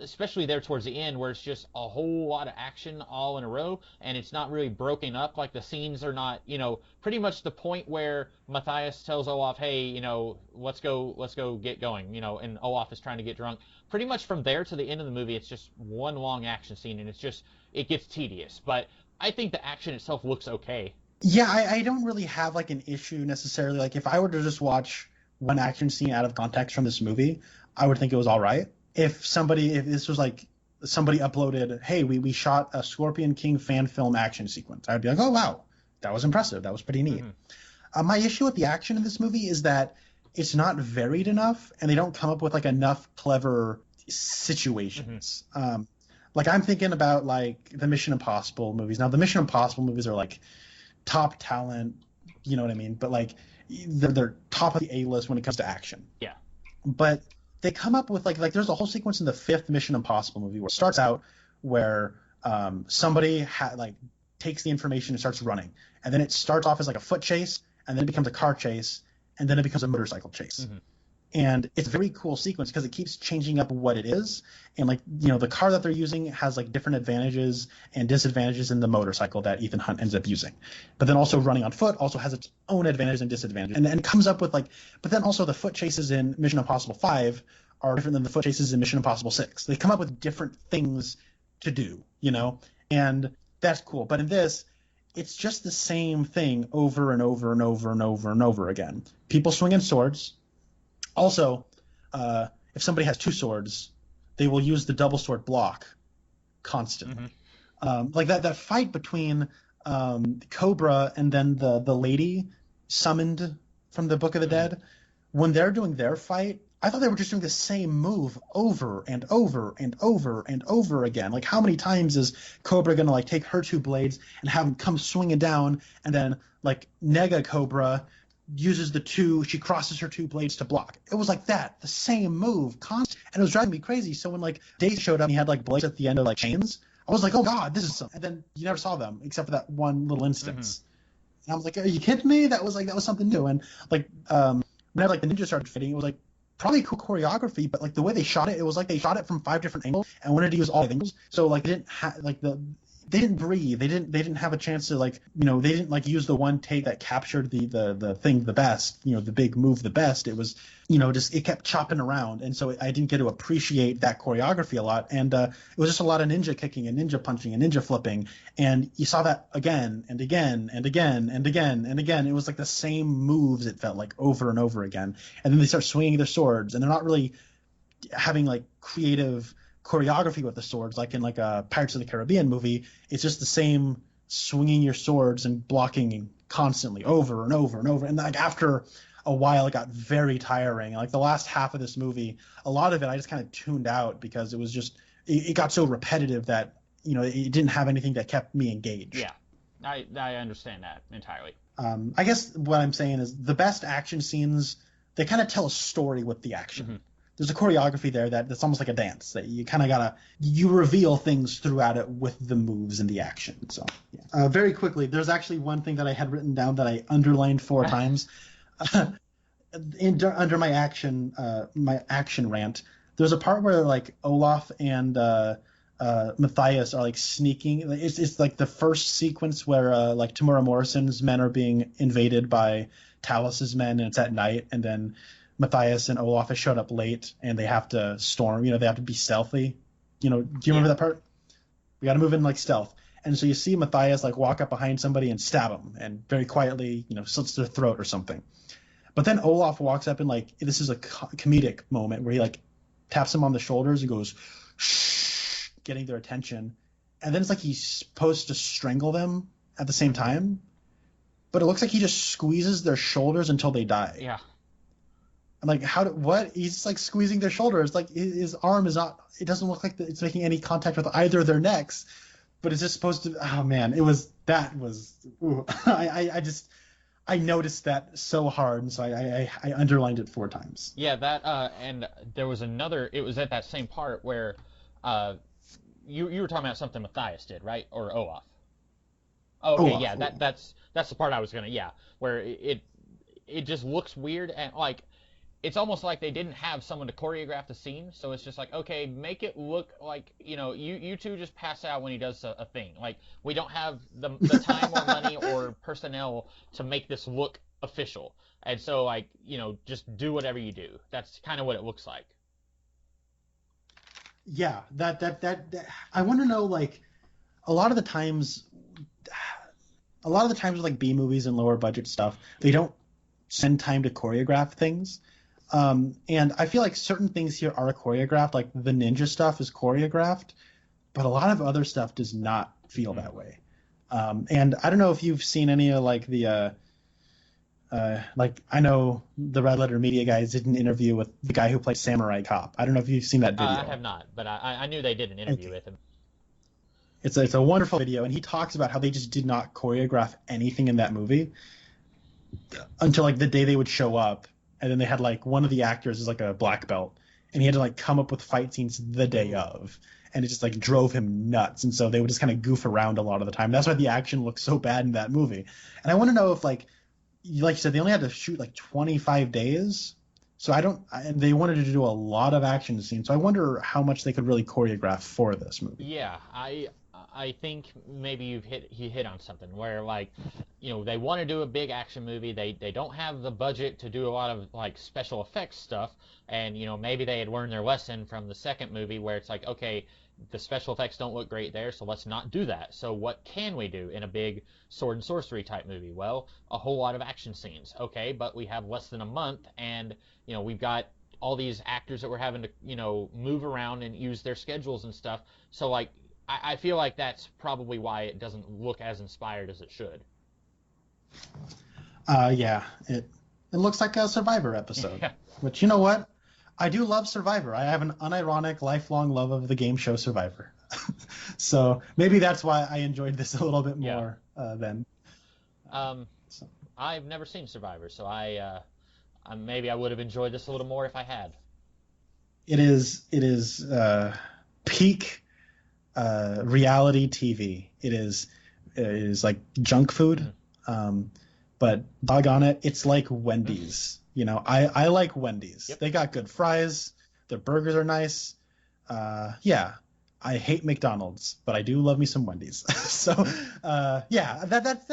especially there towards the end where it's just a whole lot of action all in a row, and it's not really broken up. Like the scenes are not, pretty much the point where Matthias tells Olaf, hey, let's go get going, and Olaf is trying to get drunk. Pretty much from there to the end of the movie, it's just one long action scene, and it gets tedious. But I think the action itself looks okay. Yeah, I don't really have like an issue necessarily. Like if I were to just watch one action scene out of context from this movie, I would think it was all right. If this was like somebody uploaded, hey, we shot a Scorpion King fan film action sequence, I'd be like, oh wow, that was impressive, that was pretty neat. My issue with the action in this movie is that it's not varied enough, and they don't come up with like enough clever situations. Like I'm thinking about like the Mission Impossible movies. Now the Mission Impossible movies are like top talent, you know what I mean? But like they're top of the A-list when it comes to action. Yeah. But they come up with like there's a whole sequence in the 5th Mission Impossible movie where it starts out where somebody takes the information and starts running, and then it starts off as like a foot chase, and then it becomes a car chase, and then it becomes a motorcycle chase. And it's a very cool sequence because it keeps changing up what it is. And like, the car that they're using has like different advantages and disadvantages in the motorcycle that Ethan Hunt ends up using. But then also running on foot also has its own advantages and disadvantages. And then comes up with but then also the foot chases in Mission Impossible 5 are different than the foot chases in Mission Impossible 6. They come up with different things to do, and that's cool. But in this, it's just the same thing over and over and over and over and over again. People swinging swords. Also, if somebody has 2 swords, they will use the double sword block constantly. Like that fight between Cobra and then the lady summoned from the Book of the Dead, when they're doing their fight, I thought they were just doing the same move over and over and over and over again. Like how many times is Cobra going to like take her 2 blades and have them come swinging down, and then like Nega Cobra uses she crosses her 2 blades to block. It was like that, the same move, constant, and it was driving me crazy. So when like Dave showed up and he had like blades at the end of like chains, I was like, oh god, this is something. And then you never saw them except for that one little instance. And I was like, are you kidding me? That was something new. And like whenever like the ninja started fitting, it was like probably cool choreography, but like the way they shot it was like they shot it from 5 different angles and wanted to use all angles. So like they didn't breathe. They didn't have a chance to they didn't like use the one take that captured the thing the best, the big move the best. It was, just it kept chopping around, and so I didn't get to appreciate that choreography a lot. And it was just a lot of ninja kicking and ninja punching and ninja flipping, and you saw that again and again and again and again and again. It was like the same moves. It felt like over and over again, and then they start swinging their swords, and they're not really having like creative choreography with the swords like in like a Pirates of the Caribbean movie. It's just the same swinging your swords and blocking constantly over and over and over, and like after a while it got very tiring. Like the last half of this movie, a lot of it I just kind of tuned out because it was just it got so repetitive that it didn't have anything that kept me engaged. Yeah, I understand that entirely. I guess what I'm saying is the best action scenes, they kind of tell a story with the action. There's a choreography there that's almost like a dance that you kind of you reveal things throughout it with the moves and the action. So yeah. Very quickly, there's actually one thing that I had written down that I underlined 4 times under my action rant. There's a part where like Olaf and Matthias are like sneaking. It's like the first sequence where like Tamora Morrison's men are being invaded by Talus's men, and it's at night, and then Matthias and Olaf have showed up late, and they have to storm. They have to be stealthy. Do you remember that part? We got to move in like stealth. And so you see Matthias like walk up behind somebody and stab him, and very quietly, slits their throat or something. But then Olaf walks up and like this is a comedic moment where he like taps him on the shoulders and goes, shh, getting their attention. And then it's like he's supposed to strangle them at the same time, but it looks like he just squeezes their shoulders until they die. Yeah. I'm like, what? He's just like squeezing their shoulders. Like his arm is not. It doesn't look like it's making any contact with either of their necks. But it's just supposed to. Oh man, that was. Ooh, I noticed that so hard, and so I underlined it 4 times. Yeah, that and there was another. It was at that same part where, uh, you were talking about something Matthias did, right? Or Olaf. Oh, okay, Oh, yeah, that's the part I was gonna, yeah, where it just looks weird and like it's almost like they didn't have someone to choreograph the scene, so it's just like, okay, make it look like, you two just pass out when he does a thing. Like we don't have the time or money or personnel to make this look official, and so like just do whatever you do. That's kind of what it looks like. yeah. That I want to know, like, a lot of the times, with like B movies and lower budget stuff, they don't spend time to choreograph things. And I feel like certain things here are choreographed, like the ninja stuff is choreographed, but a lot of other stuff does not feel that way. And I don't know if you've seen any of like like I know the Red Letter Media guys did an interview with the guy who played Samurai Cop. I don't know if you've seen that video. I have not, but I knew they did an interview with him. It's a wonderful video, and he talks about how they just did not choreograph anything in that movie until like the day they would show up, and then they had like one of the actors is like a black belt, and he had to like come up with fight scenes the day of, and it just like drove him nuts. And so they would just kind of goof around a lot of the time. That's why the action looks so bad in that movie. And I want to know if like you said, they only had to shoot like 25 days. So and they wanted to do a lot of action scenes. So I wonder how much they could really choreograph for this movie. Yeah, I think maybe you hit on something where like they want to do a big action movie. They don't have the budget to do a lot of like special effects stuff, and maybe they had learned their lesson from the second movie where it's like, okay, the special effects don't look great there, so let's not do that. So what can we do in a big sword and sorcery type movie? Well, a whole lot of action scenes. Okay, but we have less than a month, and we've got all these actors that we're having to move around and use their schedules and stuff. So like I feel like that's probably why it doesn't look as inspired as it should. Yeah, it looks like a Survivor episode. Yeah. Which, you know what? I do love Survivor. I have an unironic, lifelong love of the game show Survivor. So maybe that's why I enjoyed this a little bit more than. So. I've never seen Survivor, so maybe I would have enjoyed this a little more if I had. It is peak reality TV. It is like junk food, but doggone it, it's like Wendy's. I like Wendy's. Yep. They got good fries. Their burgers are nice. Yeah, I hate McDonald's, but I do love me some Wendy's. So yeah, that's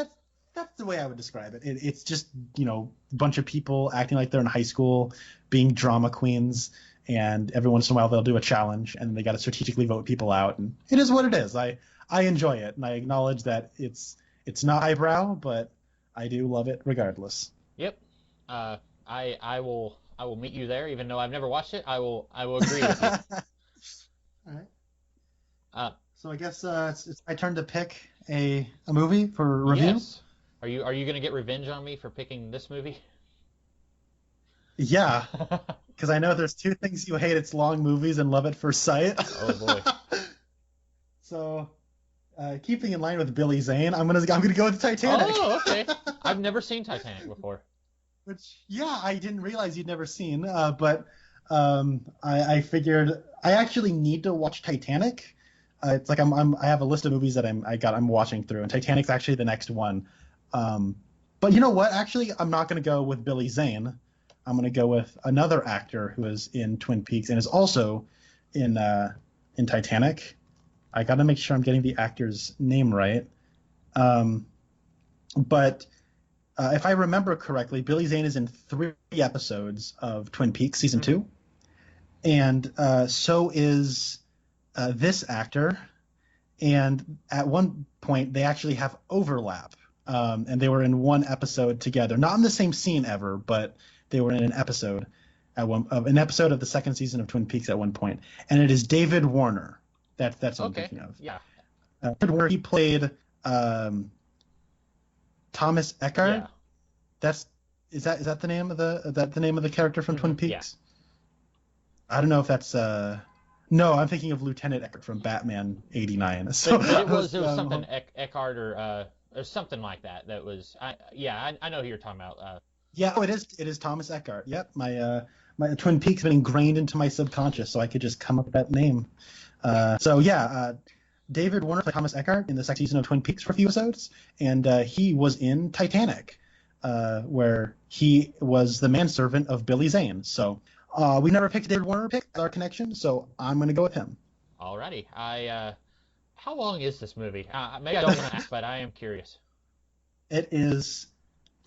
the way I would describe it. It's just a bunch of people acting like they're in high school, being drama queens. And every once in a while they'll do a challenge, and they got to strategically vote people out. And it is what it is. I enjoy it, and I acknowledge that it's not highbrow, but I do love it regardless. Yep. I will meet you there, even though I've never watched it. I will agree with you. All right. So I guess it's my turn to pick a movie for review. Yes. Are you going to get revenge on me for picking this movie? Yeah, because I know there's 2 things you hate. It's long movies and Love at First Sight. Oh boy. So, keeping in line with Billy Zane, I'm gonna go with Titanic. Oh, okay. I've never seen Titanic before. Which, yeah, I didn't realize you'd never seen. But I figured I actually need to watch Titanic. It's like I have a list of movies that I'm watching through, and Titanic's actually the next one. But you know what? Actually, I'm not gonna go with Billy Zane. I'm going to go with another actor who is in Twin Peaks and is also in Titanic. I got to make sure I'm getting the actor's name right. But if I remember correctly, Billy Zane is in 3 episodes of Twin Peaks season 2, and so is this actor. And at one point, they actually have overlap, and they were in one episode together, not in the same scene ever, but they were in an episode of the second season of Twin Peaks at one point, and it is David Warner. That's what I'm thinking of. Yeah. David Warner, he played Thomas Eckhardt. Yeah. Is that the name of the character from Twin Yeah. Peaks? I don't know if that's no, I'm thinking of Lieutenant Eckhart from Batman '89. So But it was um, something Eckhart or something like that. That was I know who you're talking about. yeah, oh, it is Thomas Eckhart. Yep, my Twin Peaks been ingrained into my subconscious, so I could just come up with that name. David Warner played Thomas Eckhart in the second season of Twin Peaks for a few episodes, and he was in Titanic, where he was the manservant of Billy Zane. So we never picked David Warner pick as our connection, so I'm going to go with him. Alrighty. How long is this movie? Maybe I don't want to ask, but I am curious. It is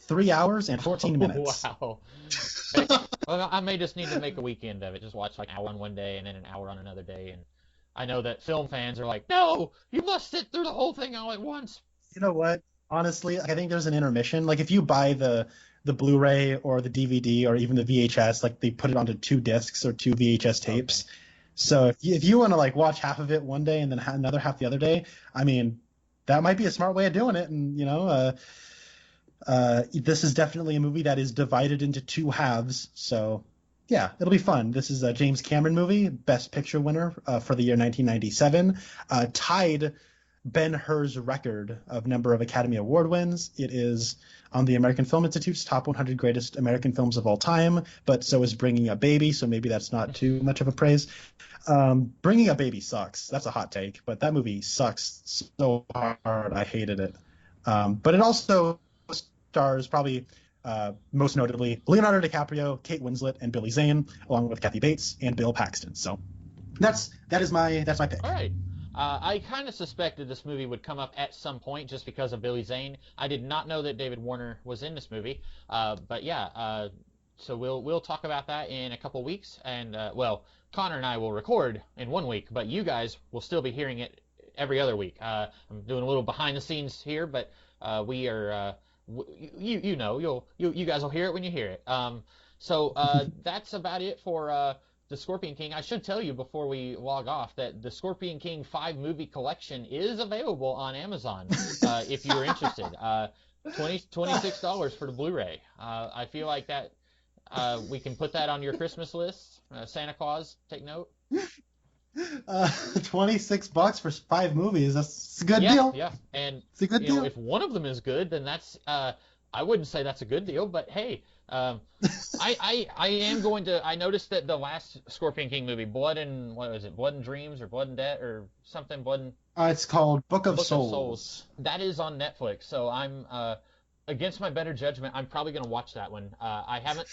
3 hours and 14 minutes. Wow. Well, I may just need to make a weekend of it. Just watch like an hour on one day and then an hour on another day. And I know that film fans are like, no, you must sit through the whole thing all at once. You know what? Honestly, I think there's an intermission. Like if you buy the Blu-ray or the DVD or even the VHS, like they put it onto 2 discs or 2 VHS tapes. Okay. So if you want to like watch half of it one day and then another half the other day, I mean, that might be a smart way of doing it. And this is definitely a movie that is divided into 2 halves. So yeah, it'll be fun. This is a James Cameron movie, Best Picture winner for the year 1997, tied Ben-Hur's record of number of Academy Award wins. It is on the American Film Institute's top 100 greatest American films of all time, but so is Bringing a Baby, so maybe that's not too much of a praise. Bringing a Baby sucks. That's a hot take, but that movie sucks so hard. I hated it. But it also stars probably most notably Leonardo DiCaprio, Kate Winslet, and Billy Zane, along with Kathy Bates and Bill Paxton. So that is my pick. All right. I kind of suspected this movie would come up at some point just because of Billy Zane. I did not know that David Warner was in this movie. But yeah, so we'll talk about that in a couple weeks. And well, Connor and I will record in 1 week, but you guys will still be hearing it every other week. I'm doing a little behind the scenes here, but we are you guys will hear it when you hear it. So that's about it for The Scorpion King. I should tell you before we log off that the Scorpion King 5 movie collection is available on Amazon if you're interested. $26 for the Blu-ray. I feel like that we can put that on your Christmas list. Santa Claus, take note. $26 for 5 movies. That's a good deal. Yeah, and it's a good deal. If one of them is good, then that's I wouldn't say that's a good deal, but hey, I am going to. I noticed that the last Scorpion King movie, Blood and Dreams or Blood and Debt or something, it's called Book of Souls. That is on Netflix, so I'm against my better judgment, I'm probably going to watch that one. I haven't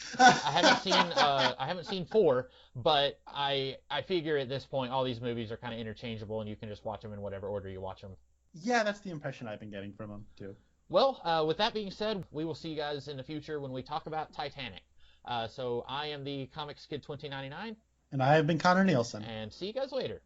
seen 4, but I figure at this point all these movies are kind of interchangeable, and you can just watch them in whatever order you watch them. Yeah, that's the impression I've been getting from them too. Well, with that being said, we will see you guys in the future when we talk about Titanic. So I am the Comics Kid 2099. And I have been Connor Nielsen. And see you guys later.